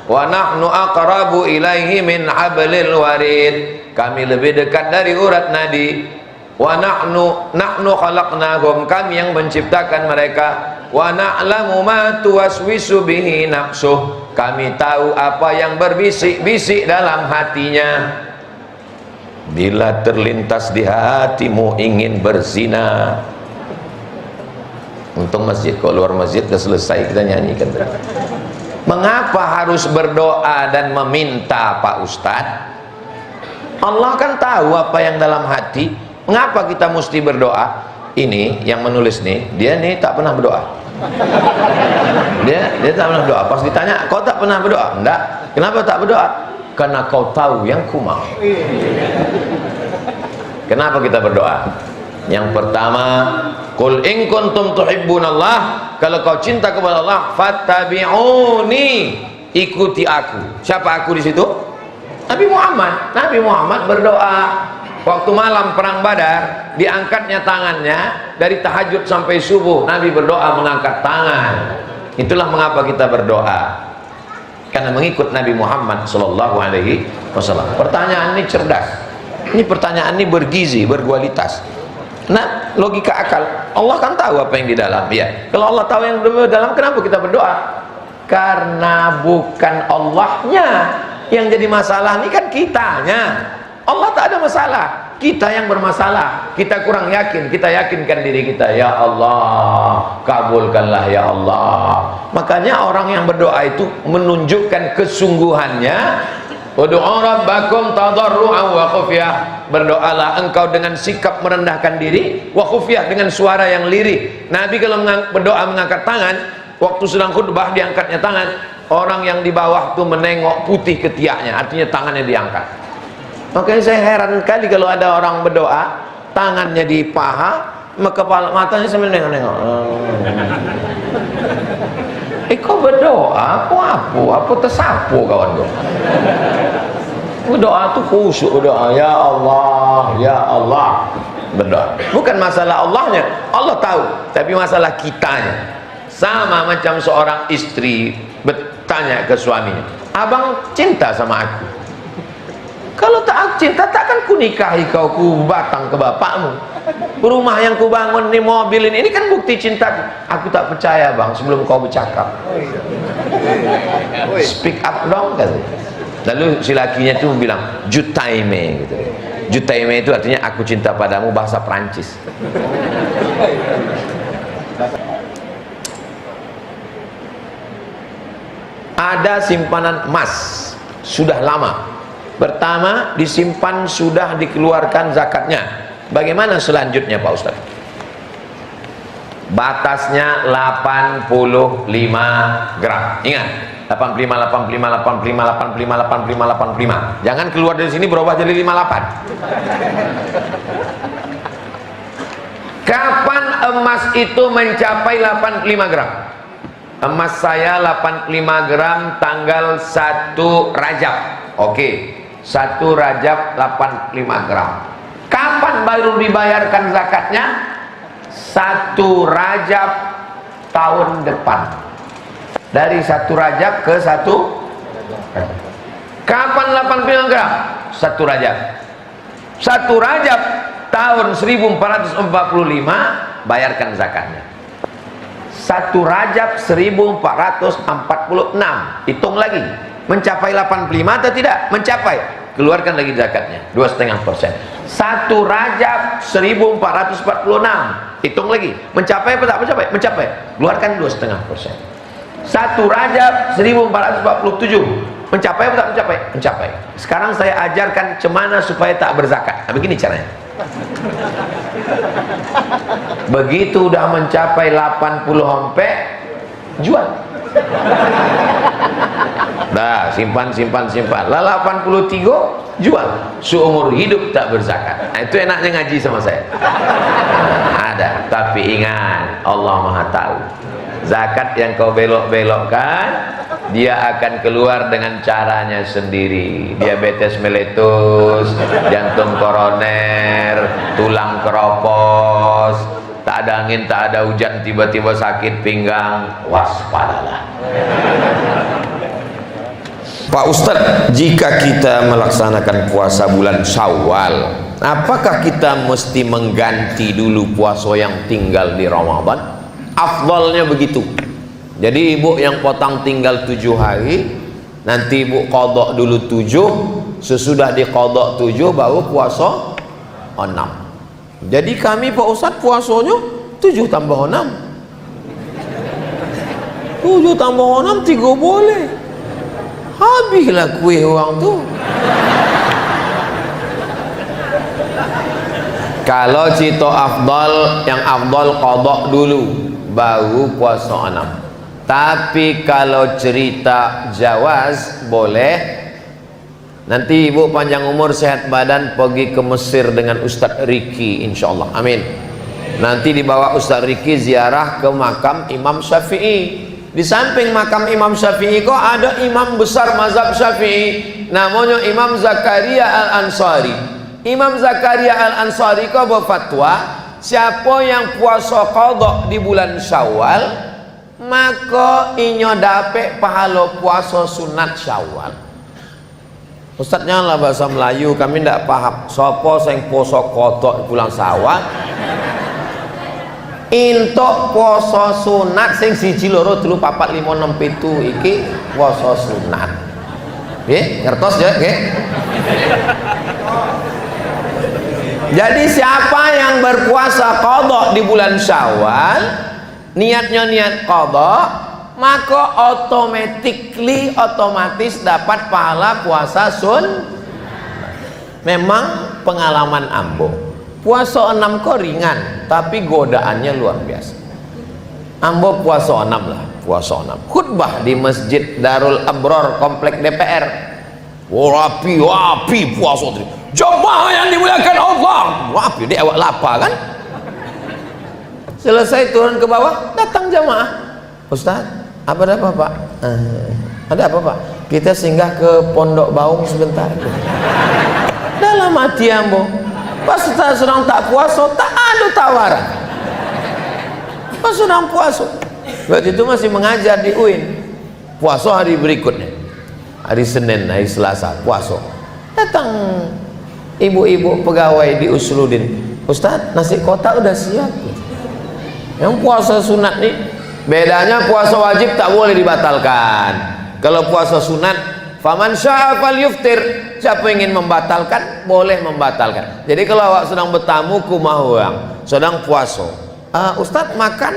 Wa nahnu aqrabu ilaihi min hablil warid. Kami lebih dekat dari urat nadi. Wa nahnu khalaqnahum, kami yang menciptakan mereka. Wa na'lamu ma tuwaswisu bihi nafsuh, kami tahu apa yang berbisik-bisik dalam hatinya. Bila terlintas di hatimu ingin berzina. Untung masjid, kalau luar masjid sudah selesai kita nyanyikan. Mengapa harus berdoa dan meminta Pak Ustadz? Allah kan tahu apa yang dalam hati. Mengapa kita mesti berdoa? Ini yang menulis nih, dia nih tak pernah berdoa. Dia tak pernah berdoa. Pas ditanya, kau tak pernah berdoa? Enggak. Kenapa tak berdoa? Karena kau tahu yang ku mau. Kenapa kita berdoa? Yang pertama, qul in kuntum tuhibbunallah, kalau kau cinta kepada Allah, fattabi'uni, ikuti aku. Siapa aku di situ? Nabi Muhammad. Nabi Muhammad berdoa waktu malam perang Badar, diangkatnya tangannya dari tahajud sampai subuh. Nabi berdoa mengangkat tangan. Itulah mengapa kita berdoa, karena mengikut Nabi Muhammad sallallahu alaihi wasallam. Pertanyaan ini cerdas. Ini pertanyaan ini bergizi, berkualitas. Nah, logika akal. Allah kan tahu apa yang di dalam. Ya. Kalau Allah tahu yang di dalam, kenapa kita berdoa? Karena bukan Allahnya yang jadi masalah, ini kan kitanya. Allah tak ada masalah, kita yang bermasalah. Kita kurang yakin, kita yakinkan diri kita. Ya Allah, kabulkanlah ya Allah. Makanya orang yang berdoa itu menunjukkan kesungguhannya. Ud'u rabbakum tadarru'an wa khufyah. Berdoalah engkau dengan sikap merendahkan diri, wa khufyah, dengan suara yang lirih. Nabi kalau berdoa mengangkat tangan, waktu sedang khutbah diangkatnya tangan, orang yang di bawah tuh menengok putih ketiaknya, artinya tangannya diangkat. Makanya saya heran kali kalau ada orang berdoa tangannya di paha, kepala matanya sambil nengok-nengok. Kau berdoa apa tersapu kawan gue. Berdoa tuh khusyuk, berdoa ya Allah, ya Allah. Berdoa bukan masalah Allahnya, Allah tahu, tapi masalah kitanya. Sama macam seorang istri bertanya ke suaminya, abang cinta sama aku? Kalau tak cinta, takkan ku nikahi kau, ku batang ke bapakmu. Rumah yang ku bangun, ini mobil ini kan bukti cintaku. Aku tak percaya bang sebelum kau bercakap. Speak up dong kan. Lalu si lakinya tuh bilang jutaime gitu. Jutaime itu artinya aku cinta padamu, bahasa Prancis. Ada simpanan emas sudah lama. Pertama disimpan, sudah dikeluarkan zakatnya. Bagaimana selanjutnya Pak Ustaz? Batasnya 85 gram. Ingat, 85 85 85 85 85 85. Jangan keluar dari sini berubah jadi 58. Kapan emas itu mencapai 85 gram? Emas saya 85 gram tanggal 1 Rajab. Oke. 1 Rajab 85 gram. Kapan baru dibayarkan zakatnya? 1 Rajab tahun depan. Dari 1 Rajab ke 1 Rajab. Kapan 85 gram? 1 Rajab. 1 Rajab tahun 1445 bayarkan zakatnya. 1 Rajab 1446, hitung lagi, mencapai 85 atau tidak? Mencapai, keluarkan lagi zakatnya 2,5%. 1 Rajab 1446, hitung lagi, mencapai apa tak mencapai? Mencapai, keluarkan 2,5%. 1 Rajab 1447, mencapai apa tak mencapai? Mencapai. Sekarang saya ajarkan cemana supaya tak berzakat. Nah, begini caranya. Begitu udah mencapai 80 hompe, jual. Dah, simpan. Lah 83 jual. Seumur hidup tak berzakat. Nah, itu enaknya ngaji sama saya. Ada, tapi ingat, Allah Maha tahu. Zakat yang kau belok-belokkan, dia akan keluar dengan caranya sendiri. Diabetes meletus, jantung koroner, tulang keropos, tak ada angin, tak ada hujan, tiba-tiba sakit pinggang. Waspadalah. Pak Ustadz, jika kita melaksanakan puasa bulan Syawal, apakah kita mesti mengganti dulu puasa yang tinggal di Ramadan? Afdalnya begitu. Jadi ibu yang potong tinggal 7 hari, nanti ibu qadha dulu 7, sesudah diqadha 7 baru puasa 6. Jadi kami Pak Ustadz puasanya 7 tambah 6. 7 tambah 6 3 boleh. Habislah kuih orang tu. Kalau cito afdal, yang afdal qadha dulu baru puasa 6. Tapi kalau cerita jawaz boleh. Nanti ibu panjang umur sehat badan pergi ke Mesir dengan Ustadz Riki insyaallah. Amin. Nanti dibawa Ustadz Riki ziarah ke makam Imam Syafi'i. Di samping makam Imam Syafi'i kok ada imam besar mazhab Syafi'i, namanya Imam Zakaria Al-Ansari. Imam Zakaria Al-Ansari kok berfatwa, siapa yang puasa qadha di bulan Syawal, maka inyo dapat pahala puasa sunat Syawal. Ustaznya lah bahasa Melayu, kami tidak paham. Siapa yang puasa qadha di bulan Syawal, entuk puasa sunat sing 1 2 3 4 5 6 7 iki puasa sunat. Nggih, ngertos ya, nggih. Jadi siapa yang berpuasa qadha di bulan Syawal, niatnya niat qadha, maka otomatis dapat pahala puasa sun. Memang pengalaman ambo. Puasa 6 kok ringan, tapi godaannya luar biasa. Ambo puasa 6 lah, puasa 6. Khutbah di Masjid Darul Abror komplek DPR. Wapi puasa tu. Jemaah yang dimuliakan Allah. Wapi dia awak lapar kan? Selesai turun ke bawah, datang jemaah. Ustaz, apa Pak? Ada apa Pak? Kita singgah ke Pondok Baung sebentar. Dalam hati ambo, pas kita sedang tak puasa, tak ada tawaran. Pas sedang puasa, waktu itu masih mengajar di UIN. Puasa hari berikutnya, hari Senin, hari Selasa, puasa. Datang ibu-ibu pegawai di Usuludin. Ustaz, nasi kotak udah siap. Yang puasa sunat nih, bedanya puasa wajib tak boleh dibatalkan. Kalau puasa sunat, faman syaa falyuftir, siapa ingin membatalkan boleh membatalkan. Jadi kalau awak sedang bertamu ke rumah orang sedang puasa, Ustaz makan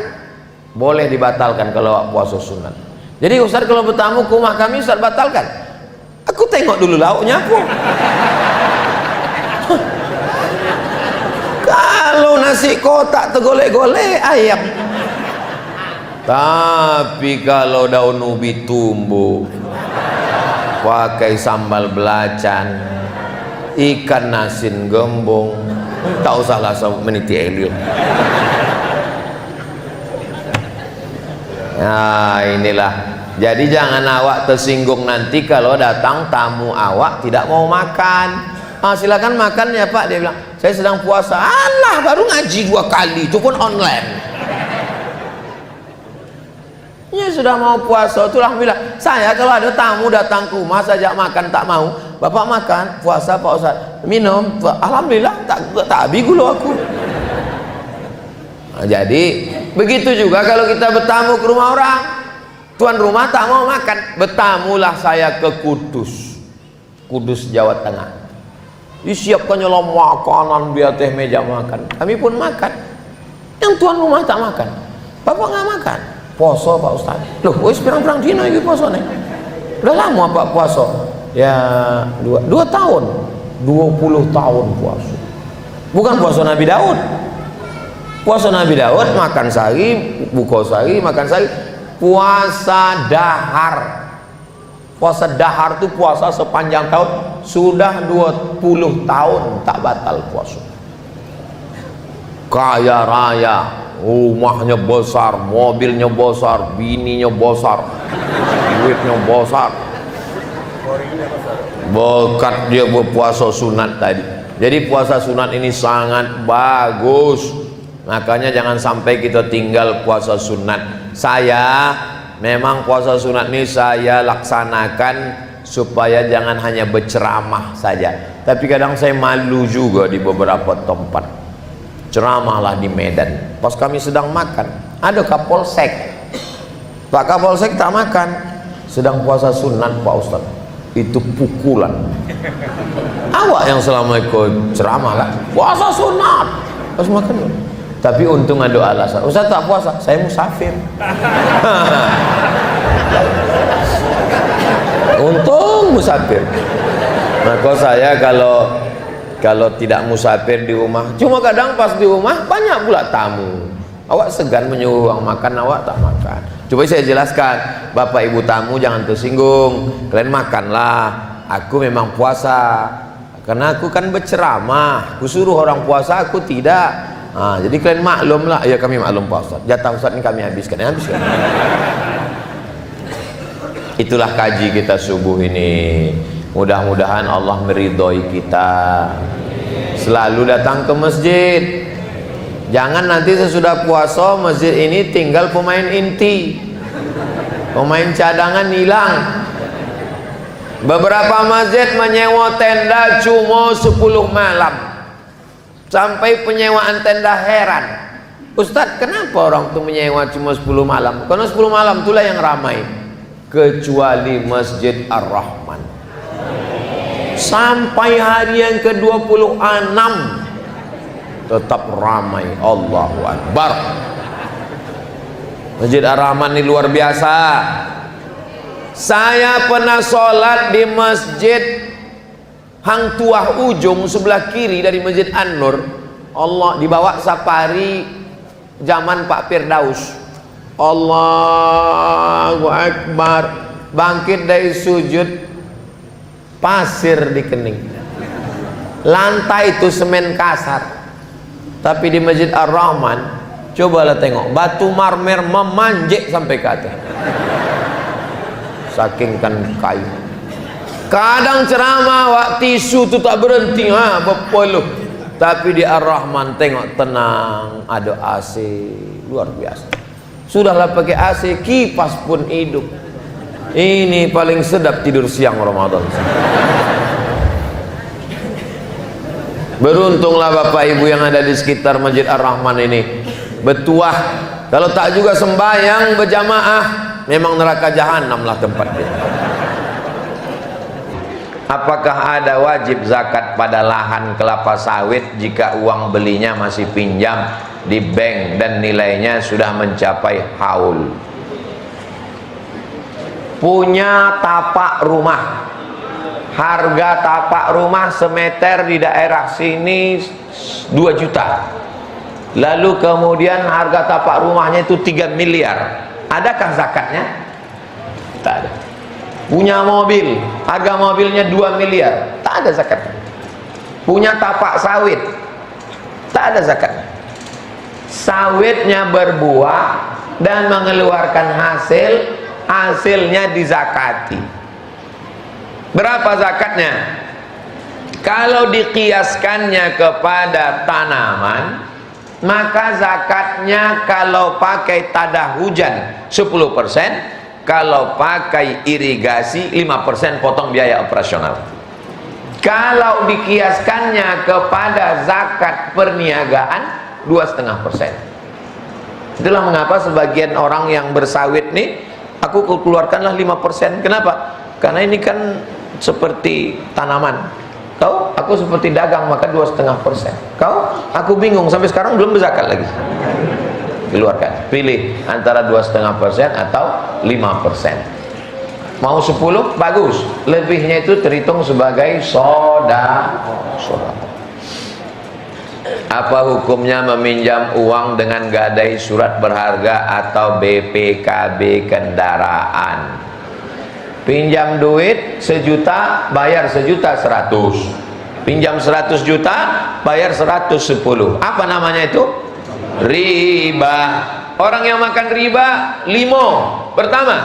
boleh dibatalkan kalau awak puasa sunat. Jadi Ustaz kalau bertamu ke rumah kami Ustaz batalkan, aku tengok dulu lauknya apa. Kalau nasi kotak tergolek-golek ayam, tapi kalau daun ubi tumbuh pakai sambal belacan, ikan asin gembong, tak usahlah meniti elil. Nah inilah, jadi jangan awak tersinggung nanti kalau datang tamu awak tidak mau makan. Silakan makan ya Pak, dia bilang saya sedang puasa. Alah, baru ngaji 2 kali, itu pun online. Ya sudah mau puasa, itulah bilang saya kalau ada tamu datang ke rumah saja makan tak mau. Bapak makan puasa Pak Ustaz, minum, alhamdulillah tak habis gula aku. Nah, jadi begitu juga kalau kita bertamu ke rumah orang, tuan rumah tak mau makan, bertamulah saya ke Kudus Jawa Tengah. Disiapkannya lah makanan di atas meja makan, kami pun makan. Yang tuan rumah tak makan, bapak nggak makan. Puasa Pak Ustaz. Loh, wis pirang-pirang dina iki puasa nih. Udah lama Pak puasa? Ya 2 tahun. 20 tahun puasa. Bukan puasa Nabi Daud. Puasa Nabi Daud makan sehari, buka sehari, makan sehari. Puasa dahar. Puasa dahar itu puasa sepanjang tahun. Sudah 20 tahun tak batal puasa. Kaya raya, rumahnya besar, mobilnya besar, bininya besar, duitnya besar. Berkat dia berpuasa sunat tadi. Jadi puasa sunat ini sangat bagus. Makanya jangan sampai kita tinggal puasa sunat. Saya memang puasa sunat ini saya laksanakan supaya jangan hanya berceramah saja. Tapi kadang saya malu juga di beberapa tempat. Ceramahlah di Medan. Pas kami sedang makan, ada Kapolsek. Pak Kapolsek tak makan, sedang puasa sunat Pak Ustaz. Itu pukulan. Awak yang selama ikut ceramah lah, puasa sunat pas makan. Tapi untung ada alasan. Ustaz tak puasa, saya musafir. Untung musafir. Maka saya kalau tidak musafir di rumah, cuma kadang pas di rumah banyak pula tamu. Awak segan menyuruh orang makan, awak tak makan. Coba saya jelaskan, bapak ibu tamu jangan tersinggung. Kalian makanlah. Aku memang puasa, karena aku kan berceramah. Aku suruh orang puasa, aku tidak. Jadi kalian maklumlah. Ya kami maklum Pak Ustaz. Jatah Ustaz ini kami habiskan. Habiskan. Itulah kaji kita subuh ini. Mudah-mudahan Allah meridhoi kita. Selalu datang ke masjid. Jangan nanti sesudah puasa masjid ini tinggal pemain inti, pemain cadangan hilang. Beberapa masjid menyewa tenda cuma 10 malam. Sampai penyewaan tenda heran. Ustadz, kenapa orang itu menyewa cuma 10 malam? Karena 10 malam itulah yang ramai. Kecuali Masjid Ar-Rahman. Sampai hari yang ke-26 tetap ramai. Allahu Akbar. Masjid Ar-Rahman ini luar biasa. Saya pernah sholat di masjid Hang Tuah Ujung sebelah kiri dari Masjid An-Nur. Allah, dibawa safari zaman Pak Firdaus. Allahu Akbar. Bangkit dari sujud, pasir di kening. Lantai itu semen kasar. Tapi di Masjid Ar-Rahman, cobalah tengok, batu marmer memanjek sampai ke atas. Saking kan kayu. Kadang ceramah waktu tisu itu tak berhenti, berpeluh. Tapi di Ar-Rahman tengok tenang, ada AC, luar biasa. Sudahlah pakai AC, kipas pun hidup. Ini paling sedap tidur siang Ramadan. Beruntunglah Bapak Ibu yang ada di sekitar Masjid Ar-Rahman ini. Bertuah. Kalau tak juga sembahyang berjamaah, memang neraka jahanam lah tempatnya. Apakah ada wajib zakat pada lahan kelapa sawit jika uang belinya masih pinjam di bank dan nilainya sudah mencapai haul? Punya tapak rumah, harga tapak rumah semeter di daerah sini 2 juta. Lalu kemudian harga tapak rumahnya itu 3 miliar. Adakah zakatnya? Tak ada. Punya mobil, harga mobilnya 2 miliar, tak ada zakatnya. Punya tapak sawit, tak ada zakatnya. Sawitnya berbuah dan mengeluarkan hasil, hasilnya dizakati. Berapa zakatnya? Kalau dikiaskannya kepada tanaman, maka zakatnya kalau pakai tada hujan 10%, kalau pakai irigasi 5% potong biaya operasional. Kalau dikiaskannya kepada zakat perniagaan 2,5%. Itulah mengapa sebagian orang yang bersawit nih, aku keluarkanlah 5%. Kenapa? Karena ini kan seperti tanaman. Kau, aku seperti dagang, maka 2,5%. Kau, aku bingung sampai sekarang belum berzakat lagi. Keluarkan, pilih antara 2,5% atau 5%. Mau 10, bagus. Lebihnya itu terhitung sebagai sedekah. Apa hukumnya meminjam uang dengan gadai surat berharga atau BPKB kendaraan? Pinjam duit 1 juta, bayar 1.100.000. Pinjam 100 juta, bayar 110. Apa namanya itu? Riba. Orang yang makan riba 5. Pertama,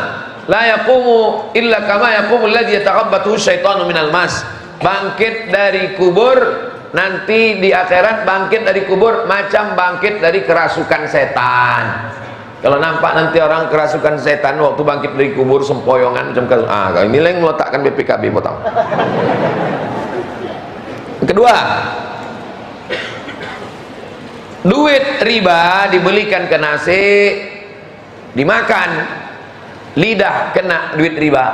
la yaqumu illa kama yaqumul ladzi yataqabbathu syaitanu minal mas. Bangkit dari kubur nanti di akhirat, bangkit dari kubur macam bangkit dari kerasukan setan. Kalau nampak nanti orang kerasukan setan waktu bangkit dari kubur sempoyongan macam kalau ini yang meletakkan BPKB potong. Kedua, duit riba dibelikan ke nasi, dimakan, lidah kena duit riba,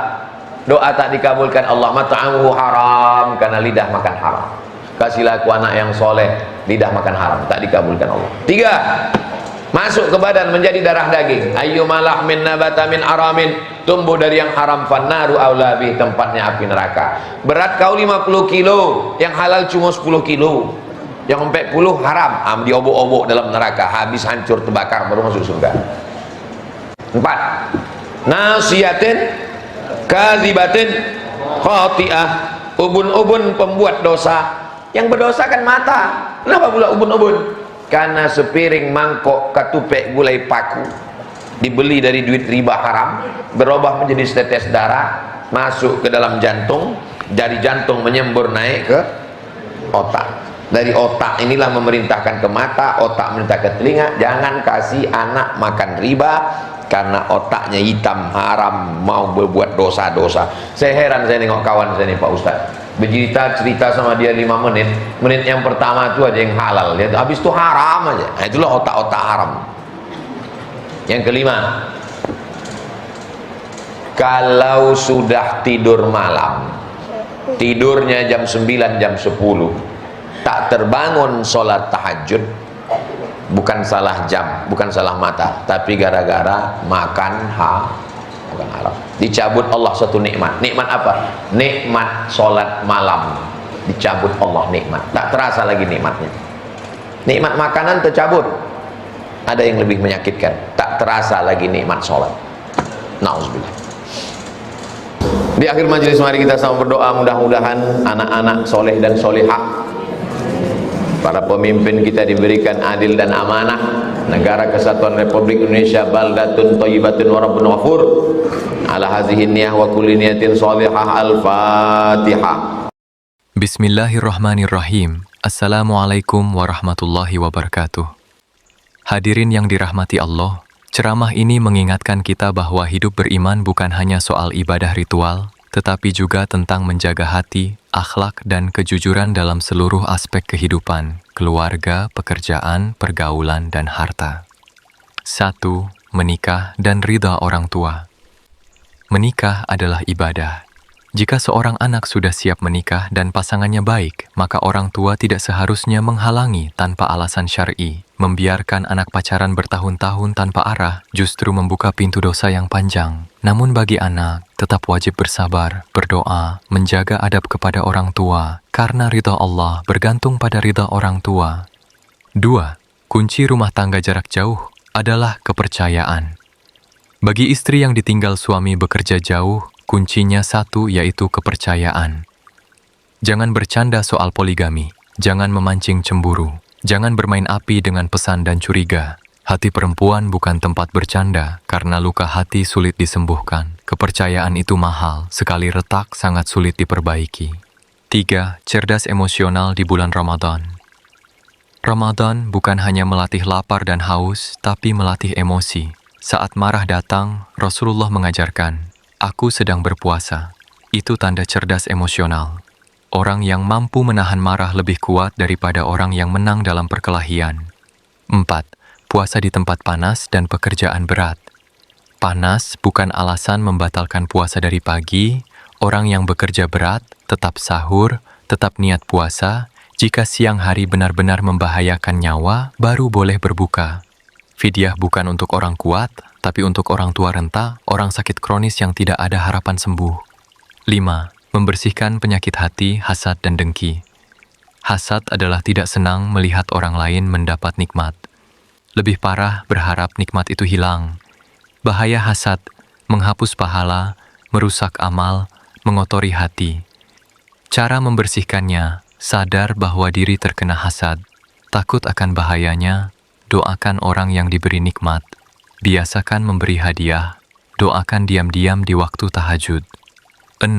doa tak dikabulkan Allah. Mat'amuhu haram, karena lidah makan haram. Kasihlah aku anak yang soleh, lidah makan haram, tak dikabulkan Allah. 3, masuk ke badan menjadi darah daging. Ayyumalah min nabata min aramin, tumbuh dari yang haram, fannaru aulabi, tempatnya api neraka. Berat kau 50 kilo, yang halal cuma 10 kilo, yang 40 haram, diobok-obok dalam neraka, habis hancur terbakar baru masuk surga. 4, nasiyatin kadzibatin khati'ah, ubun-ubun pembuat dosa. Yang berdosa kan mata. Kenapa pula ubun-ubun? Karena sepiring mangkok ketupek gulai paku dibeli dari duit riba haram, berubah menjadi setetes darah, masuk ke dalam jantung, dari jantung menyembur naik ke otak, dari otak inilah memerintahkan ke mata, otak memerintah ke telinga. Jangan kasih anak makan riba, karena otaknya hitam, haram, mau berbuat dosa-dosa. Saya heran, saya nengok kawan saya nih Pak Ustaz, cerita sama dia 5 menit, menit yang pertama itu aja yang halal, dia habis itu haram aja. Nah, itulah otak-otak haram. Yang kelima, kalau sudah tidur malam, tidurnya jam 9, jam 10, tak terbangun sholat tahajud, bukan salah jam, bukan salah mata, tapi gara-gara makan haram, dicabut Allah satu nikmat. Nikmat apa? Nikmat sholat malam, dicabut Allah nikmat, tak terasa lagi nikmatnya. Nikmat makanan tercabut, ada yang lebih menyakitkan, tak terasa lagi nikmat sholat. Nauzubillah. Di akhir majelis mari kita sama berdoa, mudah-mudahan anak-anak soleh dan solehah, para pemimpin kita diberikan adil dan amanah. Negara Kesatuan Republik Indonesia baldatun thayyibatun wa rabbun ghafur. Ala hadhihi niyyah wa kulli niyatin shalihah. Al-Fatihah. Bismillahirrahmanirrahim. Assalamualaikum warahmatullahi wabarakatuh. Hadirin yang dirahmati Allah, ceramah ini mengingatkan kita bahwa hidup beriman bukan hanya soal ibadah ritual, tetapi juga tentang menjaga hati, akhlak, dan kejujuran dalam seluruh aspek kehidupan, keluarga, pekerjaan, pergaulan, dan harta. 1. Menikah dan ridha orang tua. Menikah adalah ibadah. Jika seorang anak sudah siap menikah dan pasangannya baik, maka orang tua tidak seharusnya menghalangi tanpa alasan syar'i. Membiarkan anak pacaran bertahun-tahun tanpa arah justru membuka pintu dosa yang panjang. Namun bagi anak, tetap wajib bersabar, berdoa, menjaga adab kepada orang tua, karena ridha Allah bergantung pada ridha orang tua. 2. Kunci rumah tangga jarak jauh adalah kepercayaan. Bagi istri yang ditinggal suami bekerja jauh, kuncinya 1, yaitu kepercayaan. Jangan bercanda soal poligami, jangan memancing cemburu, jangan bermain api dengan pesan dan curiga. Hati perempuan bukan tempat bercanda, karena luka hati sulit disembuhkan. Kepercayaan itu mahal, sekali retak sangat sulit diperbaiki. 3. Cerdas emosional di bulan Ramadan. Ramadan bukan hanya melatih lapar dan haus, tapi melatih emosi. Saat marah datang, Rasulullah mengajarkan, "Aku sedang berpuasa." Itu tanda cerdas emosional. Orang yang mampu menahan marah lebih kuat daripada orang yang menang dalam perkelahian. 4. Puasa di tempat panas dan pekerjaan berat. Panas bukan alasan membatalkan puasa dari pagi. Orang yang bekerja berat, tetap sahur, tetap niat puasa. Jika siang hari benar-benar membahayakan nyawa, baru boleh berbuka. Fidyah bukan untuk orang kuat, tapi untuk orang tua renta, orang sakit kronis yang tidak ada harapan sembuh. 5. Membersihkan penyakit hati, hasad, dan dengki. Hasad adalah tidak senang melihat orang lain mendapat nikmat. Lebih parah berharap nikmat itu hilang. Bahaya hasad, menghapus pahala, merusak amal, mengotori hati. Cara membersihkannya, sadar bahwa diri terkena hasad, takut akan bahayanya, doakan orang yang diberi nikmat, biasakan memberi hadiah, doakan diam-diam di waktu tahajud. 6.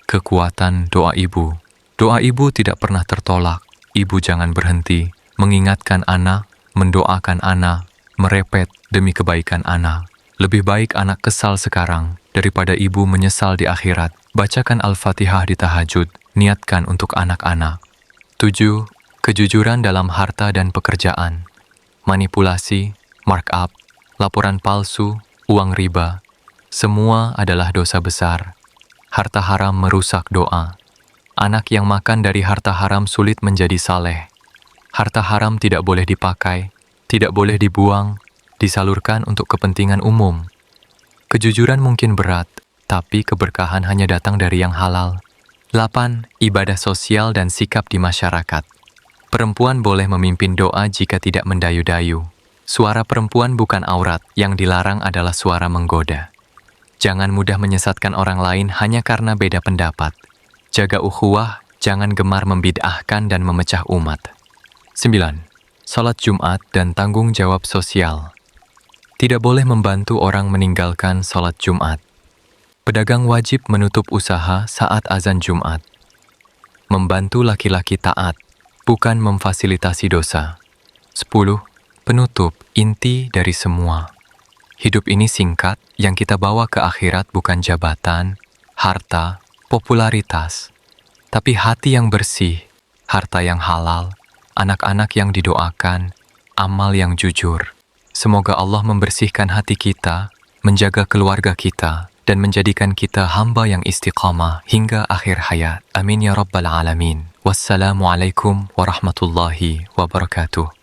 Kekuatan doa ibu. Doa ibu tidak pernah tertolak. Ibu jangan berhenti mengingatkan anak, mendoakan anak, merepet demi kebaikan anak. Lebih baik anak kesal sekarang daripada ibu menyesal di akhirat. Bacakan Al-Fatihah di tahajud, niatkan untuk anak-anak. 7. Kejujuran dalam harta dan pekerjaan. Manipulasi, markup, laporan palsu, uang riba, semua adalah dosa besar. Harta haram merusak doa. Anak yang makan dari harta haram sulit menjadi saleh. Harta haram tidak boleh dipakai, tidak boleh dibuang, disalurkan untuk kepentingan umum. Kejujuran mungkin berat, tapi keberkahan hanya datang dari yang halal. 8. Ibadah sosial dan sikap di masyarakat. Perempuan boleh memimpin doa jika tidak mendayu-dayu. Suara perempuan bukan aurat, yang dilarang adalah suara menggoda. Jangan mudah menyesatkan orang lain hanya karena beda pendapat. Jaga ukhuwah, jangan gemar membid'ahkan dan memecah umat. 9. Salat Jumat dan tanggung jawab sosial. Tidak boleh membantu orang meninggalkan salat Jumat. Pedagang wajib menutup usaha saat azan Jumat. Membantu laki-laki taat, bukan memfasilitasi dosa. 10. Penutup, inti dari semua. Hidup ini singkat, yang kita bawa ke akhirat bukan jabatan, harta, popularitas, tapi hati yang bersih, harta yang halal, anak-anak yang didoakan, amal yang jujur. Semoga Allah membersihkan hati kita, menjaga keluarga kita, dan menjadikan kita hamba yang istiqamah hingga akhir hayat. Amin ya rabbal alamin. Wassalamualaikum warahmatullahi wabarakatuh.